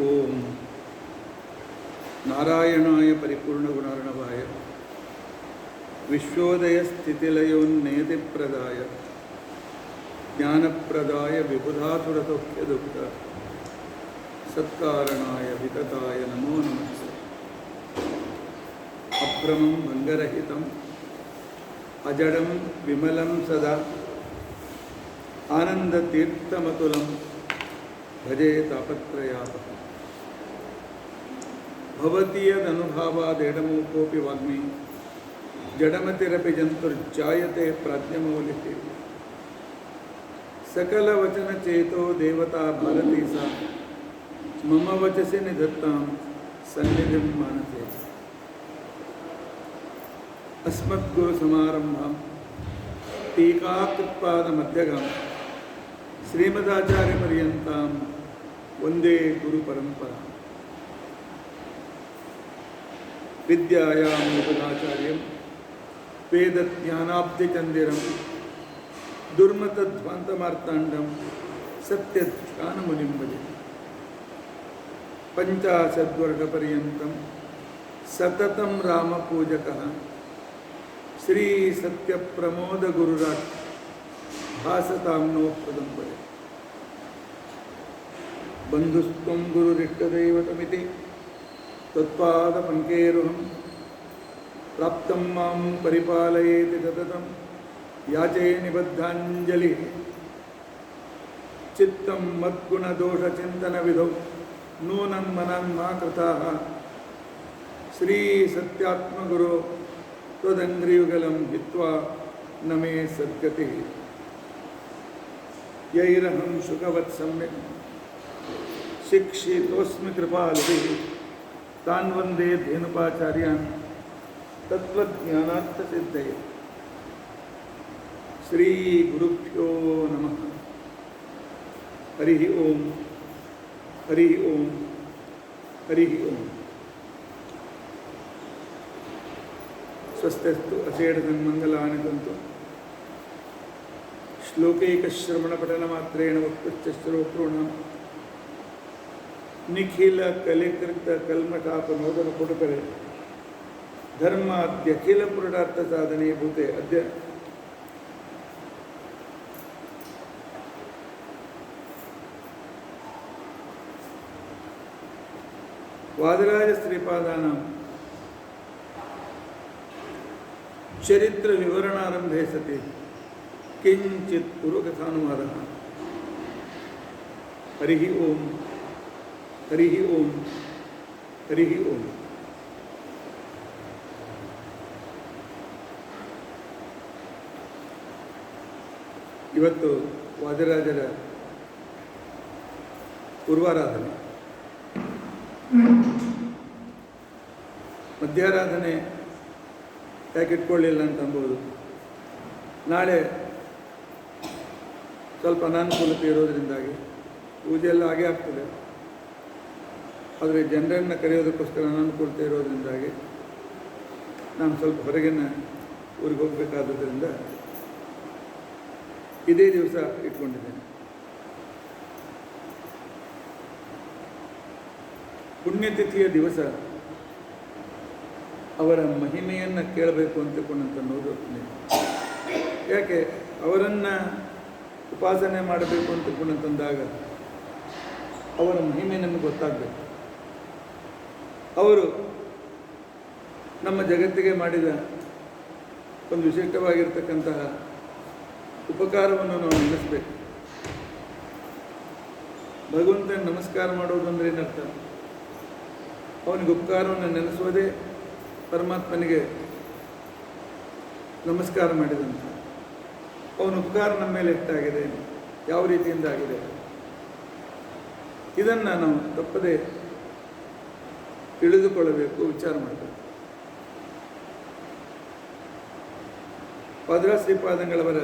ಓಂ ನಾರಾಯಣಾಯ ಪರಿಪೂರ್ಣಗುಣಾರ್ಣವಾಯ ವಿಶ್ವೋದಯ ಸ್ಥಿತಿಲಯೋನ್ನೇತಿಪ್ರದಾಯ ಜ್ಞಾನಪ್ರದಾಯ ವಿಬುಧಾಸುರಸೌಖ್ಯ ದುಃಖ ಸತ್ಕಾರಣಾಯ ವಿತತಾಯ ನಮೋ ನಮಃ. ಅಭ್ರಮಂ ಭಂಗರಹಿತಂ ಅಜಡಂ ವಿಮಲಂ ಸದಾ ಆನಂದತೀರ್ಥಮತುಲಂ ಭಜೆ ತಾಪತ್ರಯಾಪಃ. ಭವತೀಯದನುಭಾವಾದೇಡಮೂಕೋಪಿ ವಾಗ್ಮಿ ಜಡಮತಿರಪಿ ಜಂತುರ್ಜಾಯತೆ ಪ್ರಾಜ್ಞಮೌಲಿಃ. ಸಕಲವಚನಚೇತೋ ದೇವತಾ ಭಾರತೀ ಸಾ ಮಮ ವಚಸಿ ನಿಧತ್ತಾಂ ಸನ್ನಿಧಿಂ ಮಾನಸೇ. ಅಸ್ಮದ್ಗುರುಸಮಾರಂಭಾಂ ಟೀಕಾಕೃತ್ಪಾದಮಧ್ಯಗಾಂ ಶ್ರೀಮದಾಚಾರ್ಯಪರ್ಯಂತಾಂ ವಂದೇ ಗುರುಪರಂಪರಾಂ. ವಿದ್ಯಾಯಾಂ ನೂತನಾಚಾರ್ಯಂ ವೇದಜ್ಞಾನಾಬ್ಧಿಚಂದಿರಂ ದುರ್ಮತಧ್ವಾಂತಮಾರ್ತಾಂಡಂ ಸತ್ಯಧ್ಯಾನಮುನಿಂ ಭಜೆ. ಪಂಚಾಶದ್ವರ್ಗಪರ್ಯಂತಂ ಸತತಂ ರಾಮಪೂಜಕಃ ಶ್ರೀ ಸತ್ಯಪ್ರಮೋದಗುರುರಾಟ್ ಭಾಸತಾಂ ನೋ ಪದಂಬರೆ. ಬಂಧುಸ್ತ್ವಂ ಗುರುರಿಷ್ಟದೈವತಮಿತಿ ತತ್ಪಾದಪಂಕೇರುಹಂ ಪ್ರಾಪ್ತಂ ಮಾಂ ಪರಿಪಾಲಯೇತಿ ಸತತಂ ಯಾಚೇ ನಿಬದ್ಧಾಂಜಲಿಃ. ಚಿತ್ತಂ ಮದ್ಗುಣದೋಷಚಿಂತನವಿಧೌ ನೂನಂ ಮನನ್ಮಾ ಕೃತಾಃ ಶ್ರೀ ಸತ್ಯಾತ್ಮಗುರೋ ತ್ವದಂಘ್ರಿಯುಗಲಂ ಹಿತ್ವಾ ನಮೇ ಸದ್ಗತಿಃ. ಯೈರಹಂ ಶುಕವತ್ ಸಮ್ಯಕ್ ಶಿಕ್ಷಿತೋಸ್ಮಿ ಕೃಪಾಲುಭಿಃ ತಾನ್ ವಂದೇ ಧೇನುಪಾಚಾರ್ಯಾನ್ ತತ್ವಜ್ಞಾನಾರ್ಥಸಿದ್ಧಯೇ. ಶ್ರೀ ಗುರುಭ್ಯೋ ನಮಃ. ಹರಿ ಓಂ ಹರಿ ಓಂ ಹರಿ ಓಂ. ಸ್ವಸ್ತಿಸ್ತು ಅಷೇಢಸನ್ಮಂಗಲಾನಿ ಸಂತು. ಶ್ಲೋಕೈಕಶ್ರವಣಪಠನಮಾತ್ರೇಣ ವಕ್ತುಶ್ಚಶ್ರೋತॄಣಾಂ ನಿಖಿಲ ಕಲಿಕೃತ ಕಲ್ಮಠಾಪನೋದನ ಪುಟಕರೆ ಧರ್ಮಾದ್ಯಖಿಲ ಪುರುಷಾರ್ಥ ಸಾಧನೆ ಭೂತೆ. ಅದ್ಯ ವಾದರಾಜ ಶ್ರೀಪಾದಾನಾಂ ಚರಿತ್ರ ವಿವರಣಾರಂಭೆ ಸತಿ ಕಿಂಚಿತ್ ಪೂರ್ವಕಥಾನುವಾದಃ. ಹರಿ ಓಂ ಹರಿ ಓಂ ಹರಿ ಓಂ. ಇವತ್ತು ವಾದಿರಾಜರ ಪೂರ್ವಾರಾಧನೆ. ಮಧ್ಯಾರಾಧನೆ ಯಾಕೆ ಇಟ್ಕೊಳ್ಳಿಲ್ಲ ಅಂತ ಅನ್ಬೋದು. ನಾಳೆ ಸ್ವಲ್ಪ ಅನಾನುಕೂಲತೆ ಇರೋದರಿಂದಾಗಿ ಪೂಜೆ ಎಲ್ಲ ಹಾಗೆ ಆಗ್ತದೆ. ಆದರೆ ಜನರನ್ನು ಕರೆಯೋದಕ್ಕೋಸ್ಕರ ಅನಾನುಕೂಲತೆ ಇರೋದರಿಂದಾಗಿ ನಾನು ಸ್ವಲ್ಪ ಹೊರಗಿನ ಊರಿಗೆ ಹೋಗಬೇಕಾದ್ದರಿಂದ ಇದೇ ದಿವಸ ಇಟ್ಕೊಂಡಿದ್ದೇನೆ. ಪುಣ್ಯತಿಥಿಯ ದಿವಸ ಅವರ ಮಹಿಮೆಯನ್ನು ಕೇಳಬೇಕು ಅಂತಕೊಂಡಂತನ್ನೋದು. ಯಾಕೆ ಅವರನ್ನು ಉಪಾಸನೆ ಮಾಡಬೇಕು ಅಂತಕೊಂಡಂತಂದಾಗ ಅವರ ಮಹಿಮೆ ನಮಗೆ ಗೊತ್ತಾಗಬೇಕು. ಅವರು ನಮ್ಮ ಜಗತ್ತಿಗೆ ಮಾಡಿದ ಒಂದು ವಿಶಿಷ್ಟವಾಗಿರ್ತಕ್ಕಂತಹ ಉಪಕಾರವನ್ನು ನಾವು ನೆನೆಸಬೇಕು. ಭಗವಂತನ ನಮಸ್ಕಾರ ಮಾಡೋದು ಅಂದರೆ ಏನರ್ಥ? ಅವನಿಗೆ ಉಪಕಾರವನ್ನು ನೆನೆಸೋದೇ ಪರಮಾತ್ಮನಿಗೆ ನಮಸ್ಕಾರ ಮಾಡಿದಂಥ. ಅವನ ಉಪಕಾರ ನಮ್ಮ ಮೇಲೆ ಎಷ್ಟಾಗಿದೆ, ಯಾವ ರೀತಿಯಿಂದ ಆಗಿದೆ, ಇದನ್ನು ನಾವು ತಪ್ಪದೆ ತಿಳಿದುಕೊಳ್ಳಬೇಕು, ವಿಚಾರ ಮಾಡಬೇಕು. ವಾದಿರಾಜ ಶ್ರೀಪಾದಂಗಳವರ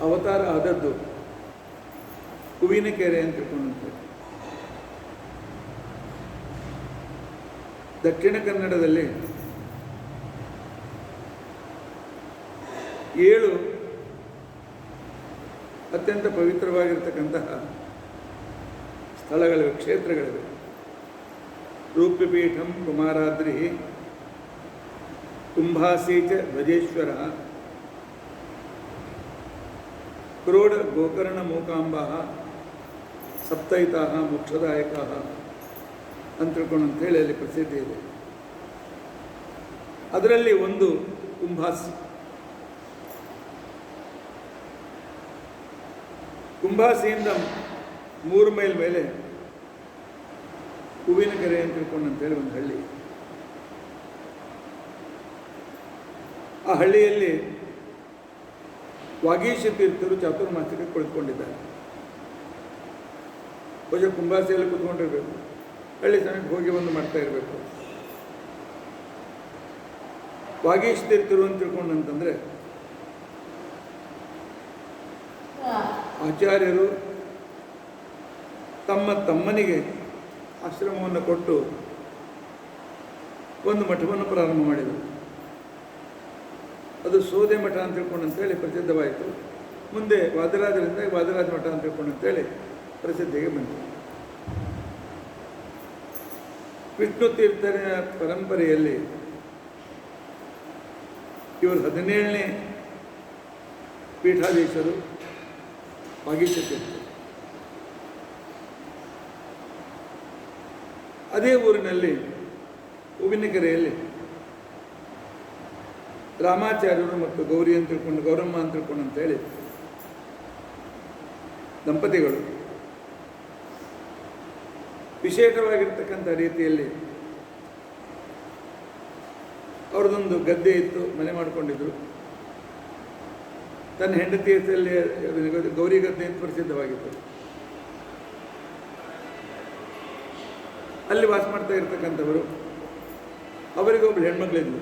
ಅವತಾರ ಆದದ್ದು ಹೂವಿನಕೆರೆ ಅಂತ ತಿಳ್ಕೊಂಡಂತೆ. ದಕ್ಷಿಣ ಕನ್ನಡದಲ್ಲಿ 7 ಅತ್ಯಂತ ಪವಿತ್ರವಾಗಿರ್ತಕ್ಕಂತಹ ಸ್ಥಳಗಳಿವೆ, ಕ್ಷೇತ್ರಗಳಿವೆ. ರೂಪ್ಯಪೀಠಂ ಕುಮಾರಾದ್ರಿ, ಕುಂಭಾಸೀಚ ಧ್ವಜೇಶ್ವರ, ಕ್ರೋಢ ಗೋಕರ್ಣ ಮೂಕಾಂಬಾ, ಸಪ್ತೈತಾ ಮೋಕ್ಷದಾಯಕ ಅಂತ ತಿಳ್ಕೊಂಡು ಅಂತೇಳಿ ಅಲ್ಲಿ ಪ್ರಸಿದ್ಧಿ ಇದೆ. ಅದರಲ್ಲಿ ಒಂದು ಕುಂಭಾಸಿ. ಕುಂಭಾಸಿಯಿಂದ 3 ಮೈಲ್ ಮೇಲೆ ಹೂವಿನಕೆರೆ ಅಂತ ತಿಳ್ಕೊಂಡು ಅಂತೇಳಿ ಒಂದು ಹಳ್ಳಿ. ಆ ಹಳ್ಳಿಯಲ್ಲಿ ವಾಗೀಶ ತೀರ್ಥರು ಚಾತುರ್ಮಾಸ್ಯಕ್ಕೆ ಕುಳಿತುಕೊಂಡಿದ್ದಾರೆ. ಬಹುಶಃ ಕುಂಭಾಸಿಯಲ್ಲಿ ಕೂತ್ಕೊಂಡಿರ್ಬೇಕು, ಹಳ್ಳಿ ಸಮಯಕ್ಕೆ ಹೋಗಿ ಒಂದು ಮಾಡ್ತಾ ಇರಬೇಕು. ವಾಗೀಶ ತೀರ್ಥರು ಅಂತ ತಿಳ್ಕೊಂಡಂತಂದರೆ ಆಚಾರ್ಯರು ತಮ್ಮ ತಮ್ಮನಿಗೆ ಆಶ್ರಮವನ್ನು ಕೊಟ್ಟು ಒಂದು ಮಠವನ್ನು ಪ್ರಾರಂಭ ಮಾಡಿದರು. ಅದು ಸೋದೆ ಮಠ ಅಂತ ತಿಳ್ಕೊಂಡು ಅಂತೇಳಿ ಪ್ರಸಿದ್ಧವಾಯಿತು. ಮುಂದೆ ವಾದರಾಜರಿಂದ ವಾದರಾಜ ಮಠ ಅಂತ ತಿಳ್ಕೊಂಡು ಅಂತೇಳಿ ಪ್ರಸಿದ್ಧಿಗೆ ಬಂತು. ವಿಷ್ಣು ತೀರ್ಥರ ಪರಂಪರೆಯಲ್ಲಿ ಇವರು 17ನೇ ಪೀಠಾಧೀಶರು ವಾಗೀಶ ತೀರ್ಥ. ಅದೇ ಊರಿನಲ್ಲಿ ಹೂವಿನಕೆರೆಯಲ್ಲಿ ರಾಮಾಚಾರ್ಯರು ಮತ್ತು ಗೌರಿ ಅಂತ ತಿಳ್ಕೊಂಡು ಗೌರಮ್ಮ ಅಂತ ತಿಳ್ಕೊಂಡು ಅಂತೇಳಿ ದಂಪತಿಗಳು ವಿಶೇಷವಾಗಿರ್ತಕ್ಕಂಥ ರೀತಿಯಲ್ಲಿ ಅವ್ರದ್ದೊಂದು ಗದ್ದೆ ಇತ್ತು, ಮನೆ ಮಾಡಿಕೊಂಡಿದ್ರು. ತನ್ನ ಹೆಂಡತಿ ಹೆಸರಲ್ಲಿ ಗೌರಿ ಗದ್ದೆ ಅಂತ ಪ್ರಸಿದ್ಧವಾಗಿತ್ತು. ಅಲ್ಲಿ ವಾಸ ಮಾಡ್ತಾ ಇರ್ತಕ್ಕಂಥವರು. ಅವರಿಗೊಬ್ಬಳು ಹೆಣ್ಮಕ್ಳಿದ್ಲು.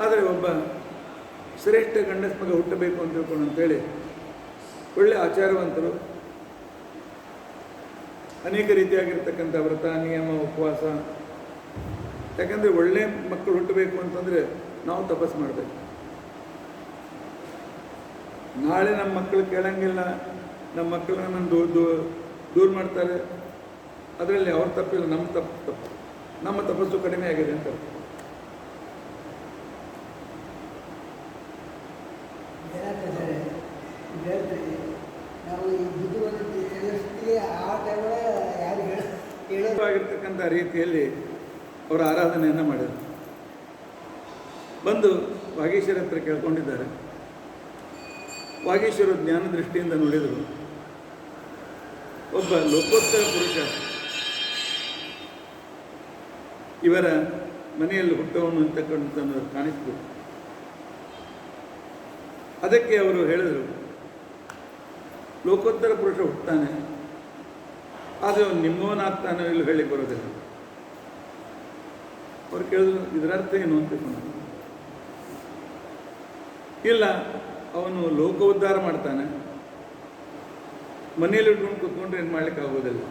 ಆದರೆ ಒಬ್ಬ ಶ್ರೇಷ್ಠ ಗಂಡಸ ಮಗ ಹುಟ್ಟಬೇಕು ಅಂತ ತಿಳ್ಕೊಂಡು ಅಂತೇಳಿ ಒಳ್ಳೆ ಆಚಾರವಂತರು, ಅನೇಕ ರೀತಿಯಾಗಿರ್ತಕ್ಕಂಥ ವ್ರತ ನಿಯಮ ಉಪವಾಸ. ಯಾಕಂದರೆ ಒಳ್ಳೆ ಮಕ್ಕಳು ಹುಟ್ಟಬೇಕು ಅಂತಂದರೆ ನಾವು ತಪಸ್ಸು ಮಾಡಬೇಕು. ನಾಳೆ ನಮ್ಮ ಮಕ್ಕಳು ಕೇಳಂಗಿಲ್ಲ, ನಮ್ಮ ಮಕ್ಕಳನ್ನ ದೂರ ಮಾಡ್ತಾರೆ, ಅದರಲ್ಲಿ ಅವ್ರ ತಪ್ಪಿಲ್ಲ, ನಮ್ಮ ತಪಸ್ಸು ಕಡಿಮೆ ಆಗಿದೆ ಅಂತ. ಆಗಿರ್ತಕ್ಕಂಥ ರೀತಿಯಲ್ಲಿ ಅವರ ಆರಾಧನೆಯನ್ನು ಮಾಡಿದರು. ಬಂದು ವಾಗೀಶ್ವರ ಹತ್ರ ಕೇಳ್ಕೊಂಡಿದ್ದಾರೆ. ವಾಗೀಶ್ವರ ಜ್ಞಾನ ದೃಷ್ಟಿಯಿಂದ ನೋಡಿದರು. ಒಬ್ಬ ಲೋಕೋತ್ತರ ಪುರುಷ ಇವರ ಮನೆಯಲ್ಲಿ ಹುಟ್ಟವನು ಅಂತಕ್ಕಂಥ ಕಾಣಿಸ್ತು. ಅದಕ್ಕೆ ಅವರು ಹೇಳಿದರು, ಲೋಕೋತ್ತರ ಪುರುಷ ಹುಟ್ಟುತ್ತಾನೆ, ಆದರೆ ಅವನು ನಿಮ್ಮವನಾಗ್ತಾನೆ ಇಲ್ಲಿ ಹೇಳಿಕ್ಕೆ ಬರೋದಿಲ್ಲ. ಅವ್ರು ಕೇಳಿದ್ರು, ಇದರರ್ಥ ಏನು ಅಂತ ತಿಳ್ಕೊಂಡು. ಇಲ್ಲ, ಅವನು ಲೋಕ ಉದ್ಧಾರ ಮಾಡ್ತಾನೆ, ಮನೆಯಲ್ಲಿ ಇಟ್ಕೊಂಡು ಕೂತ್ಕೊಂಡ್ರೆ ಏನು ಮಾಡ್ಲಿಕ್ಕೆ ಆಗೋದಿಲ್ಲ.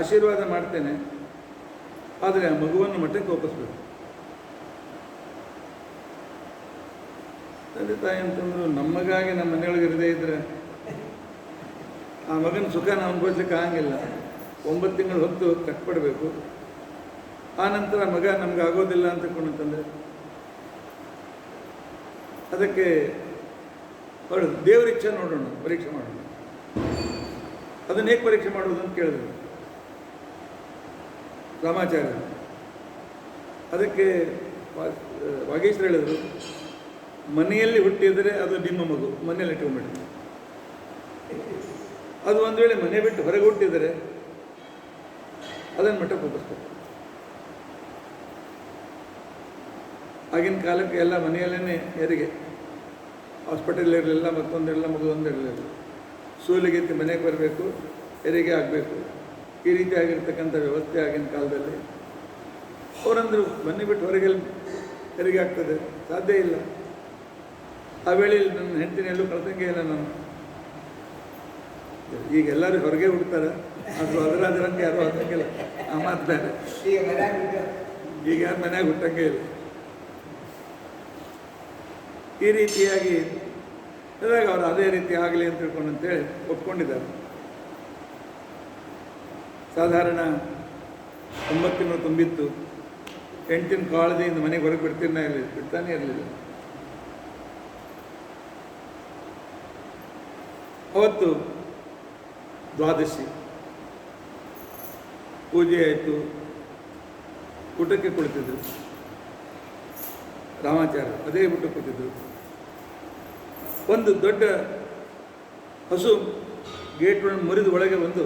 ಆಶೀರ್ವಾದ ಮಾಡ್ತೇನೆ, ಆದರೆ ಆ ಮಗುವನ್ನು ಮಠಕ್ಕೆ ಒಪ್ಪಿಸ್ಬೇಕು. ತಂದೆ ತಾಯಿ ಅಂತಂದ್ರು, ನಮಗಾಗಿ ನಮ್ಮ ಮನೆಯೊಳಗೆ ಇರದೇ ಇದ್ರೆ ಆ ಮಗನ ಸುಖ ನಾವು ಅನುಭವಿಸ್ಲಿಕ್ಕೆ ಆಗಂಗಿಲ್ಲ. 9 ತಿಂಗಳು ಹೊತ್ತು ಕಟ್ಪಡಬೇಕು. ಆ ನಂತರ ಮಗ ನಮ್ಗೆ ಆಗೋದಿಲ್ಲ ಅಂತ ತಿಳ್ಕೊಂಡಂತಂದರೆ ಅದಕ್ಕೆ ಹೊರಡು ದೇವ್ರ ಇಚ್ಛೆ ನೋಡೋಣ, ಪರೀಕ್ಷೆ ಮಾಡೋಣ. ಅದನ್ನ ಹೇಗೆ ಪರೀಕ್ಷೆ ಮಾಡೋದು ಅಂತ ಕೇಳಿದ್ರು ರಾಮಾಚಾರ್ಯ. ಅದಕ್ಕೆ ವಾಗೀಶ್ವರ ಹೇಳಿದರು, ಮನೆಯಲ್ಲಿ ಹುಟ್ಟಿದರೆ ಅದು ನಿಮ್ಮ ಮಗು, ಮನೆಯಲ್ಲಿ ಇಟ್ಕೊಂಡ್ಬಿಟ್ಟು. ಅದು ಒಂದು ವೇಳೆ ಮನೆ ಬಿಟ್ಟು ಹೊರಗೆ ಹುಟ್ಟಿದರೆ ಅದನ್ನು ಮಠಕ್ಕೆ ಒಪ್ಪಿಸ್ಬೇಕು. ಆಗಿನ ಕಾಲಕ್ಕೆ ಎಲ್ಲ ಮನೆಯಲ್ಲೇ ಹೆರಿಗೆ, ಹಾಸ್ಪಿಟಲ್ ಇರಲಿಲ್ಲ, ಮತ್ತೊಂದಿರಲಿಲ್ಲ, ಮಗದೊಂದಿರಲಿಲ್ಲ. ಸೂಲಿಗೆತ್ತಿ ಮನೆಗೆ ಬರಬೇಕು, ಹೆರಿಗೆ ಆಗಬೇಕು. ಈ ರೀತಿ ಆಗಿರ್ತಕ್ಕಂಥ ವ್ಯವಸ್ಥೆ ಆಗಿನ ಕಾಲದಲ್ಲಿ. ಅವರಂದರು, ಮನೆ ಬಿಟ್ಟು ಹೊರಗೆ ಹೆರಿಗೆ ಆಗ್ತದೆ, ಸಾಧ್ಯ ಇಲ್ಲ. ಆ ವೇಳೆಯಲ್ಲಿ ನನ್ನ ಹೆಂಡತಿನೆಲ್ಲೂ ಕಳ್ತಂಗೆ ಇಲ್ಲ ನಾನು. ಈಗ ಎಲ್ಲರೂ ಹೊರಗೆ ಹುಡ್ತಾರೆ, ಅದು ಅದರಂಗೆ ಯಾರು ಹಾಕಂಗಿಲ್ಲ. ಆ ಮಾತು ಬೇರೆ. ಈಗ ಯಾರು ಮನ್ಯಾಗ ಹುಟ್ಟಂಗೆ ಇಲ್ಲ. ಈ ರೀತಿಯಾಗಿ ಅದಾಗ ಅವರು ಅದೇ ರೀತಿ ಆಗಲಿ ಅಂತ ತಿಳ್ಕೊಂಡು ಅಂತೇಳಿ ಒಪ್ಕೊಂಡಿದ್ದಾರೆ. ಸಾಧಾರಣ 9 ತಿಂಗಳು ತುಂಬಿತ್ತು. 8 ಕಾಳಜಿಯಿಂದ ಮನೆಗೆ ಹೊರಗೆ ಬಿಡ್ತಾನೆ ಇರಲಿಲ್ಲ. ಅವತ್ತು ದ್ವಾದಶಿ ಪೂಜೆ ಆಯಿತು, ಊಟಕ್ಕೆ ಕುಳಿತಿದ್ರು. ರಾಮಾಚಾರ್ಯ ಅದೇ ಊಟ ಕೂತಿದ್ರು. ಒಂದು ದೊಡ್ಡ ಹಸು ಗೇಟ್ಗಳನ್ನು ಮುರಿದು ಒಳಗೆ ಬಂದು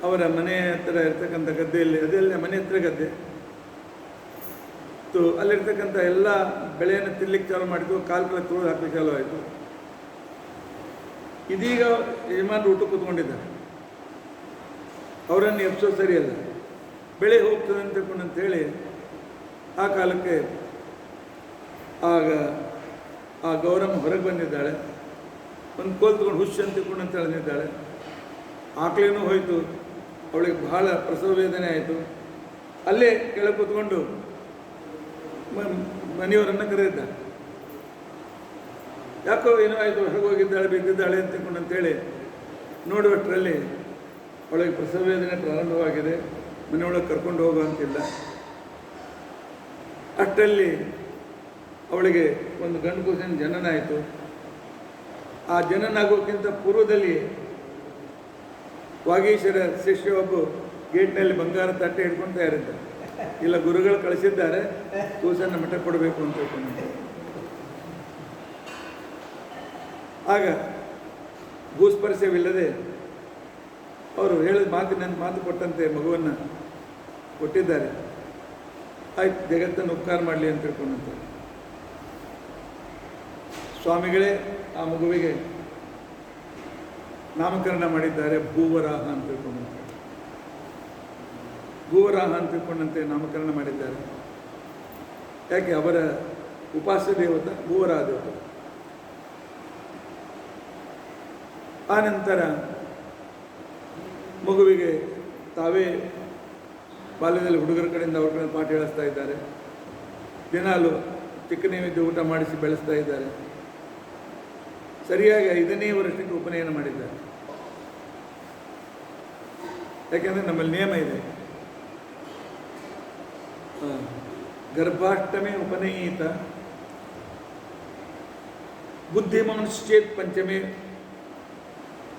ಅವರ ಮನೆ ಹತ್ತಿರ ಇರ್ತಕ್ಕಂಥ ಗದ್ದೆಯಲ್ಲಿ, ಅದೆಲ್ಲ ಮನೆ ಹತ್ತಿರ ಗದ್ದೆ ಅಲ್ಲಿರ್ತಕ್ಕಂಥ ಎಲ್ಲ ಬೆಳೆಯನ್ನು ತಿನ್ಲಿಕ್ಕೆ ಚಾಲು ಮಾಡಿದ್ರು. ಕಾಲು ತುಳಿದು ಹಾಕಲಿಕ್ಕೆ ಚಾಲು ಆಯಿತು. ಇದೀಗ ಯಜಮಾನರು ಊಟ ಕೂತ್ಕೊಂಡಿದ್ದಾರೆ. ಅವರನ್ನು ಎಪ್ಸೋ ಸರಿಯಲ್ಲ, ಬೆಳೆ ಹೋಗ್ತದೆ ಅಂತ ತಿಳ್ಕೊಂಡಂತೇಳಿ ಆ ಕಾಲಕ್ಕೆ ಆಗ ಆ ಗೌರಮ್ಮ ಹೊರಗೆ ಬಂದಿದ್ದಾಳೆ. ಒಂದು ಕೋಲ್ ತಗೊಂಡು ಹುಷ್ ಅಂತ ತಿಳ್ಕೊಂಡಂತ ಹೇಳಿದ್ದಾಳೆ. ಆಕಳೇನೂ ಹೋಯಿತು. ಅವಳಿಗೆ ಬಹಳ ಪ್ರಸವ ವೇದನೆ ಆಯಿತು. ಅಲ್ಲೇ ಕೆಳಗೆ ಕೂತ್ಕೊಂಡು ಮನೆಯವರನ್ನು ಕರೆದಿದ್ದಾಳೆ. ಯಾಕೋ ಏನೋ ಆಯಿತು, ಹೊರಗೆ ಹೋಗಿದ್ದಾಳೆ, ಬಿದ್ದಿದ್ದಾಳೆ ಅಂತ ತಿಳ್ಕೊಂಡಂತೇಳಿ ನೋಡುವಷ್ಟರಲ್ಲಿ ಅವಳಿಗೆ ಪ್ರಸವ ವೇದನೆ ಪ್ರಾರಂಭವಾಗಿದೆ. ಮನೆಯೊಳಗೆ ಕರ್ಕೊಂಡು ಹೋಗುವಂತಿಲ್ಲ. ಅಷ್ಟರಲ್ಲಿ ಅವಳಿಗೆ ಒಂದು ಗಂಡು ಕೂಸಿನ ಜನನ ಆಯಿತು. ಆ ಜನನ ಆಗೋಕ್ಕಿಂತ ಪೂರ್ವದಲ್ಲಿ ವಾಗೀಶರ ಶಿಷ್ಯ ಒಬ್ಬ ಗೇಟ್ನಲ್ಲಿ ಬಂಗಾರ ತಟ್ಟೆ ಹಿಡ್ಕೊಳ್ತಾ ಇರಿದ್ದಾರೆ. ಇಲ್ಲ, ಗುರುಗಳು ಕಳಿಸಿದ್ದಾರೆ, ಕೂಸನ್ನು ಮಠ ಕೊಡಬೇಕು ಅಂತ ತಿಳ್ಕೊಂಡು. ಆಗ ಭೂಸ್ಪರ್ಶವಿಲ್ಲದೆ ಅವರು ಹೇಳಿದ ಮಾತು ಕೊಟ್ಟಂತೆ ಮಗುವನ್ನು ಕೊಟ್ಟಿದ್ದಾರೆ. ಆಯ್ತು, ಜಗತ್ತನ್ನು ಉಪಕಾರ ಮಾಡಲಿ ಅಂತ ತಿಳ್ಕೊಂಡಂತೆ ಸ್ವಾಮಿಗಳೇ ಆ ಮಗುವಿಗೆ ನಾಮಕರಣ ಮಾಡಿದ್ದಾರೆ. ಭೂವರಾಹ ಅಂತ ತಿಳ್ಕೊಂಡಂತೆ, ಭೂವರಾಹ ಅಂತ ತಿಳ್ಕೊಂಡಂತೆ ನಾಮಕರಣ ಮಾಡಿದ್ದಾರೆ. ಯಾಕೆ? ಅವರ ಉಪಾಸ್ಯ ದೇವತ ಭೂವರಾಹ ದೇವತ. ಆ ನಂತರ ಮಗುವಿಗೆ ತಾವೇ ಬಾಲ್ಯದಲ್ಲಿ ಹುಡುಗರ ಕಡೆಯಿಂದ ಅವ್ರ ಕಡೆ ಪಾಠ ಹೇಳಿಸ್ತಾ ಇದ್ದಾರೆ. ದಿನಾಲು ಚಿಕ್ಕ ನೈವೇದ್ಯ ಊಟ ಮಾಡಿಸಿ ಬೆಳೆಸ್ತಾ ಇದ್ದಾರೆ. ಸರಿಯಾಗಿ 5ನೇ ವರ್ಷಕ್ಕೆ ಉಪನಯನ ಮಾಡಿದ್ದಾರೆ. ಯಾಕೆಂದರೆ ನಮ್ಮಲ್ಲಿ ನಿಯಮ ಇದೆ, ಗರ್ಭಾಷ್ಟಮಿ ಉಪನಯೀತ ಬುದ್ಧಿಮಾಂಶ್ಚೇತ್ ಪಂಚಮೇ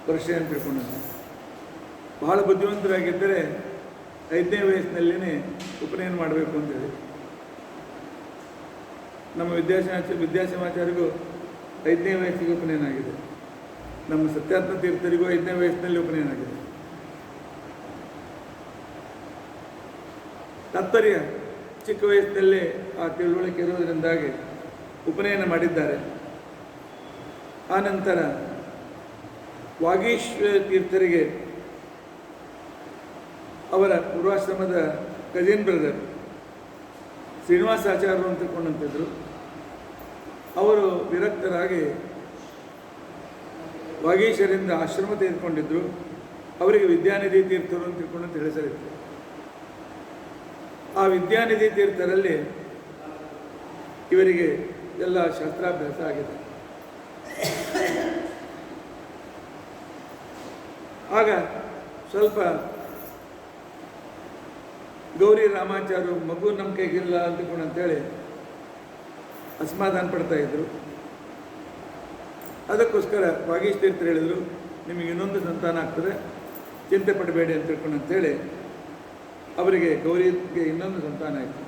ವರ್ಷ ಅಂತ ತಿಳ್ಕೊಂಡಂತೆ. ಬಹಳ ಬುದ್ಧಿವಂತರಾಗಿದ್ದರೆ 5ನೇ ವಯಸ್ಸಿನಲ್ಲೇ ಉಪನಯನ ಮಾಡಬೇಕು ಅಂತೇಳಿ. ನಮ್ಮ ವಿದ್ಯಾಸಮಾಚಾರಿಗೂ 5ನೇ ವಯಸ್ಸಿಗೆ ಉಪನಯನ ಆಗಿದೆ. ನಮ್ಮ ಸತ್ಯಾತ್ಮ ತೀರ್ಥರಿಗೂ 5ನೇ ವಯಸ್ಸಿನಲ್ಲಿ ಉಪನಯನ ಆಗಿದೆ. ತಾತ್ಪರ್ಯ ಚಿಕ್ಕ ವಯಸ್ಸಿನಲ್ಲೇ ಆ ತಿಳುವಳಿಕೆ ಇರೋದರಿಂದಾಗಿ ಉಪನಯನ ಮಾಡಿದ್ದಾರೆ. ಆನಂತರ ವಾಗೀಶ್ವರ ತೀರ್ಥರಿಗೆ ಅವರ ಪೂರ್ವಾಶ್ರಮದ ಕಜಿನ್ ಬ್ರದರ್ ಶ್ರೀನಿವಾಸಾಚಾರ್ಯರು ಅಂತ ತಿಳ್ಕೊಂಡಂತಿದ್ರು. ಅವರು ವಿರಕ್ತರಾಗಿ ವಾಗೀಶರಿಂದ ಆಶ್ರಮ ತೆಗೆದುಕೊಂಡಿದ್ದರು. ಅವರಿಗೆ ವಿದ್ಯಾನಿಧಿ ತೀರ್ಥರು ಅಂತ ತಿಳ್ಕೊಂಡಂತ ಹೆಸರಿತ್ತು. ಆ ವಿದ್ಯಾನಿಧಿ ತೀರ್ಥರಲ್ಲಿ ಇವರಿಗೆ ಎಲ್ಲ ಶಾಸ್ತ್ರಾಭ್ಯಾಸ ಆಗಿದೆ. ಆಗ ಸ್ವಲ್ಪ ಗೌರಿ ರಾಮಾಚಾರ್ಯರು ಮಗು ನಮ್ಮ ಕೈಗಿಲ್ಲ ಅಂತೇಳಿ ಅಸಮಾಧಾನ ಪಡ್ತಾ ಇದ್ರು. ಅದಕ್ಕೋಸ್ಕರ ವಾಗೀಶ್ ತೀರ್ಥರು ಹೇಳಿದರು, ನಿಮಗೆ ಇನ್ನೊಂದು ಸಂತಾನ ಆಗ್ತದೆ, ಚಿಂತೆ ಪಡಬೇಡಿ ಅಂತ ತಿಳ್ಕೊಂಡಂತೇಳಿ ಅವರಿಗೆ ಗೌರಿಗೆ ಇನ್ನೊಂದು ಸಂತಾನ ಆಯಿತು.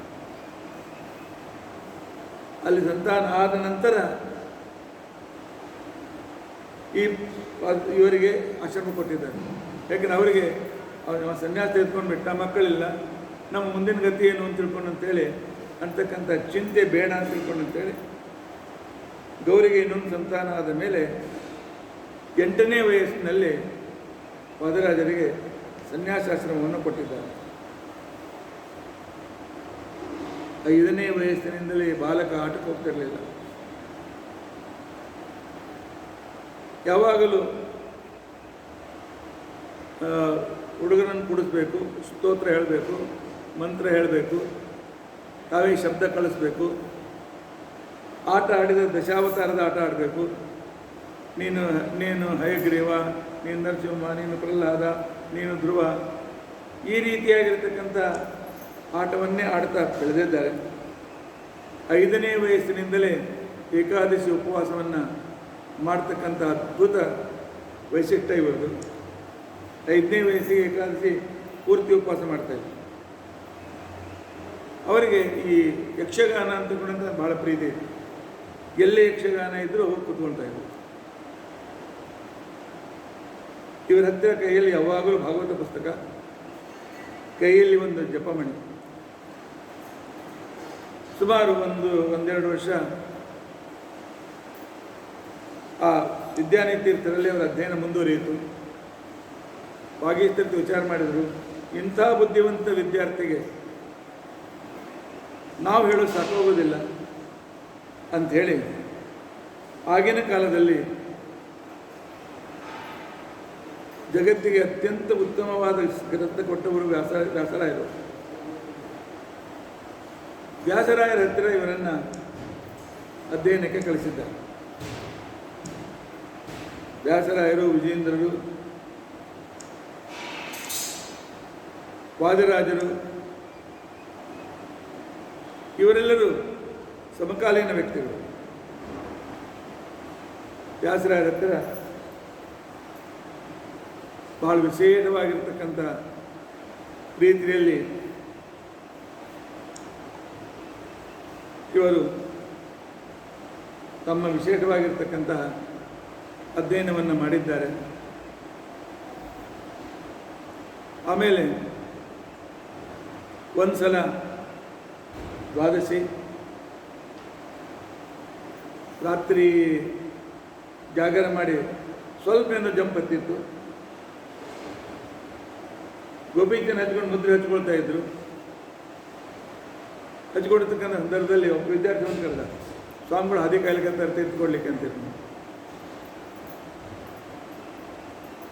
ಅಲ್ಲಿ ಸಂತಾನ ಆದ ನಂತರ ಇವರಿಗೆ ಆಶ್ರಮ ಕೊಟ್ಟಿದ್ದಾರೆ. ಯಾಕೆಂದರೆ ಅವರಿಗೆ ಸನ್ಯಾಸ ತೆಗೆದುಕೊಂಡು ಬಿಟ್ಟ, ಮಕ್ಕಳಿಲ್ಲ, ನಮ್ಮ ಮುಂದಿನ ಗತಿ ಏನು ಅಂತ ತಿಳ್ಕೊಂಡಂತೇಳಿ ಅಂತಕ್ಕಂಥ ಚಿಂತೆ ಬೇಡ ಅಂತ ತಿಳ್ಕೊಂಡಂತೇಳಿ ಗೌರಿಗೆ ಇನ್ನೊಂದು ಸಂತಾನ ಆದ ಮೇಲೆ 8ನೇ ವಯಸ್ಸಿನಲ್ಲಿ ವಾದರಾಜರಿಗೆ ಸನ್ಯಾಸಾಶ್ರಮವನ್ನು ಕೊಟ್ಟಿದ್ದಾರೆ. 5ನೇ ವಯಸ್ಸಿನಿಂದಲೇ ಬಾಲಕ ಆಟಕ್ಕೆ ಹೋಗ್ತಿರಲಿಲ್ಲ. ಯಾವಾಗಲೂ ಹುಡುಗರನ್ನು ಕೂಡಿಸ್ಬೇಕು, ಸ್ತೋತ್ರ ಹೇಳಬೇಕು, ಮಂತ್ರ ಹೇಳಬೇಕು, ತಾವೇ ಶಬ್ದ ಕಳಿಸ್ಬೇಕು. ಆಟ ಆಡಿದ ದಶಾವತಾರದ ಆಟ ಆಡಬೇಕು. ನೀನು ಹಯಗ್ರೀವ, ನೀನು ನರಸಿಂಹ, ನೀನು ಪ್ರಹ್ಲಾದ, ನೀನು ಧ್ರುವ, ಈ ರೀತಿಯಾಗಿರ್ತಕ್ಕಂಥ ಆಟವನ್ನೇ ಆಡ್ತಾ ಬೆಳೆದಿದ್ದಾರೆ. 5ನೇ ವಯಸ್ಸಿನಿಂದಲೇ ಏಕಾದಶಿ ಉಪವಾಸವನ್ನು ಮಾಡ್ತಕ್ಕಂಥ ಅದ್ಭುತ ವೈಶಿಷ್ಟ್ಯ ಇವರದು. 5ನೇ ವಯಸ್ಸಿಗೆ ಏಕಾದಶಿ ಪೂರ್ತಿ ಉಪವಾಸ ಮಾಡ್ತಾಯಿದ್ರು. ಅವರಿಗೆ ಈ ಯಕ್ಷಗಾನ ಅಂತ ಕೂಡ ಭಾಳ ಪ್ರೀತಿ ಇದೆ. ಎಲ್ಲೇ ಯಕ್ಷಗಾನ ಇದ್ದರೂ ಹೋಗಿ ಕೂತ್ಕೊಳ್ತಾ ಇದ್ರು. ಇವರ ಹತ್ತಿರ ಕೈಯಲ್ಲಿ ಯಾವಾಗಲೂ ಭಾಗವತ ಪುಸ್ತಕ, ಕೈಯಲ್ಲಿ ಒಂದು ಜಪಮಣಿ. ಸುಮಾರು ಒಂದೆರಡು ವರ್ಷ ಆ ವಿದ್ಯಾನಿತೀರ್ಥರಲ್ಲಿ ಅವರ ಅಧ್ಯಯನ ಮುಂದುವರಿಯಿತು. ಭಾಗೀಶ್ವರ್ತಿ ವಿಚಾರ ಮಾಡಿದರು, ಇಂಥ ಬುದ್ಧಿವಂತ ವಿದ್ಯಾರ್ಥಿಗೆ ನಾವು ಹೇಳೋದು ಸಾಕಾಗೋದಿಲ್ಲ ಅಂಥೇಳಿ ಆಗಿನ ಕಾಲದಲ್ಲಿ ಜಗತ್ತಿಗೆ ಅತ್ಯಂತ ಉತ್ತಮವಾದ ಗ್ರಂಥ ಕೊಟ್ಟವರು ವ್ಯಾಸರಾಯರು. ವ್ಯಾಸರಾಯರ ಹತ್ತಿರ ಇವರನ್ನು ಅಧ್ಯಯನಕ್ಕೆ ಕಳಿಸಿದ್ದಾರೆ. ವ್ಯಾಸರಾಯರು, ವಿಜೇಂದ್ರರು, ವಾದಿರಾಜರು ಇವರೆಲ್ಲರೂ ಸಮಕಾಲೀನ ವ್ಯಕ್ತಿಗಳು. ವ್ಯಾಸರಾಯರ ಹತ್ತಿರ ಬಹಳ ವಿಶೇಷವಾಗಿರ್ತಕ್ಕಂಥ ರೀತಿಯಲ್ಲಿ ಇವರು ತಮ್ಮ ವಿಶೇಷವಾಗಿರ್ತಕ್ಕಂಥ ಅಧ್ಯಯನವನ್ನು ಮಾಡಿದ್ದಾರೆ. ಆಮೇಲೆ ಒಂದು ಸಲ ದ್ವಾದಶಿ ರಾತ್ರಿ ಜಾಗರ ಮಾಡಿ ಸ್ವಲ್ಪ ಏನೋ ಜಂಪ್ ಹತ್ತಿತ್ತು. ಗೋಪಿಚಂದ್ ಹಚ್ಕೊಂಡು ಮುದ್ರೆ ಹಚ್ಕೊಳ್ತಾ ಇದ್ರು. ಹಚ್ಕೊಡ್ತಕ್ಕಂಥ ಸಂದರ್ಭದಲ್ಲಿ ಒಬ್ಬ ವಿದ್ಯಾರ್ಥಿ ಒಂದು ಕರೆದ, ಸ್ವಾಮಿಗಳು ಹಾದಿ ಕಾಯ್ಲಿಕ್ಕಂತ ಅರ್ಥ ಎತ್ಕೊಡ್ಲಿಕ್ಕೆ ಅಂತಿದ್ರು.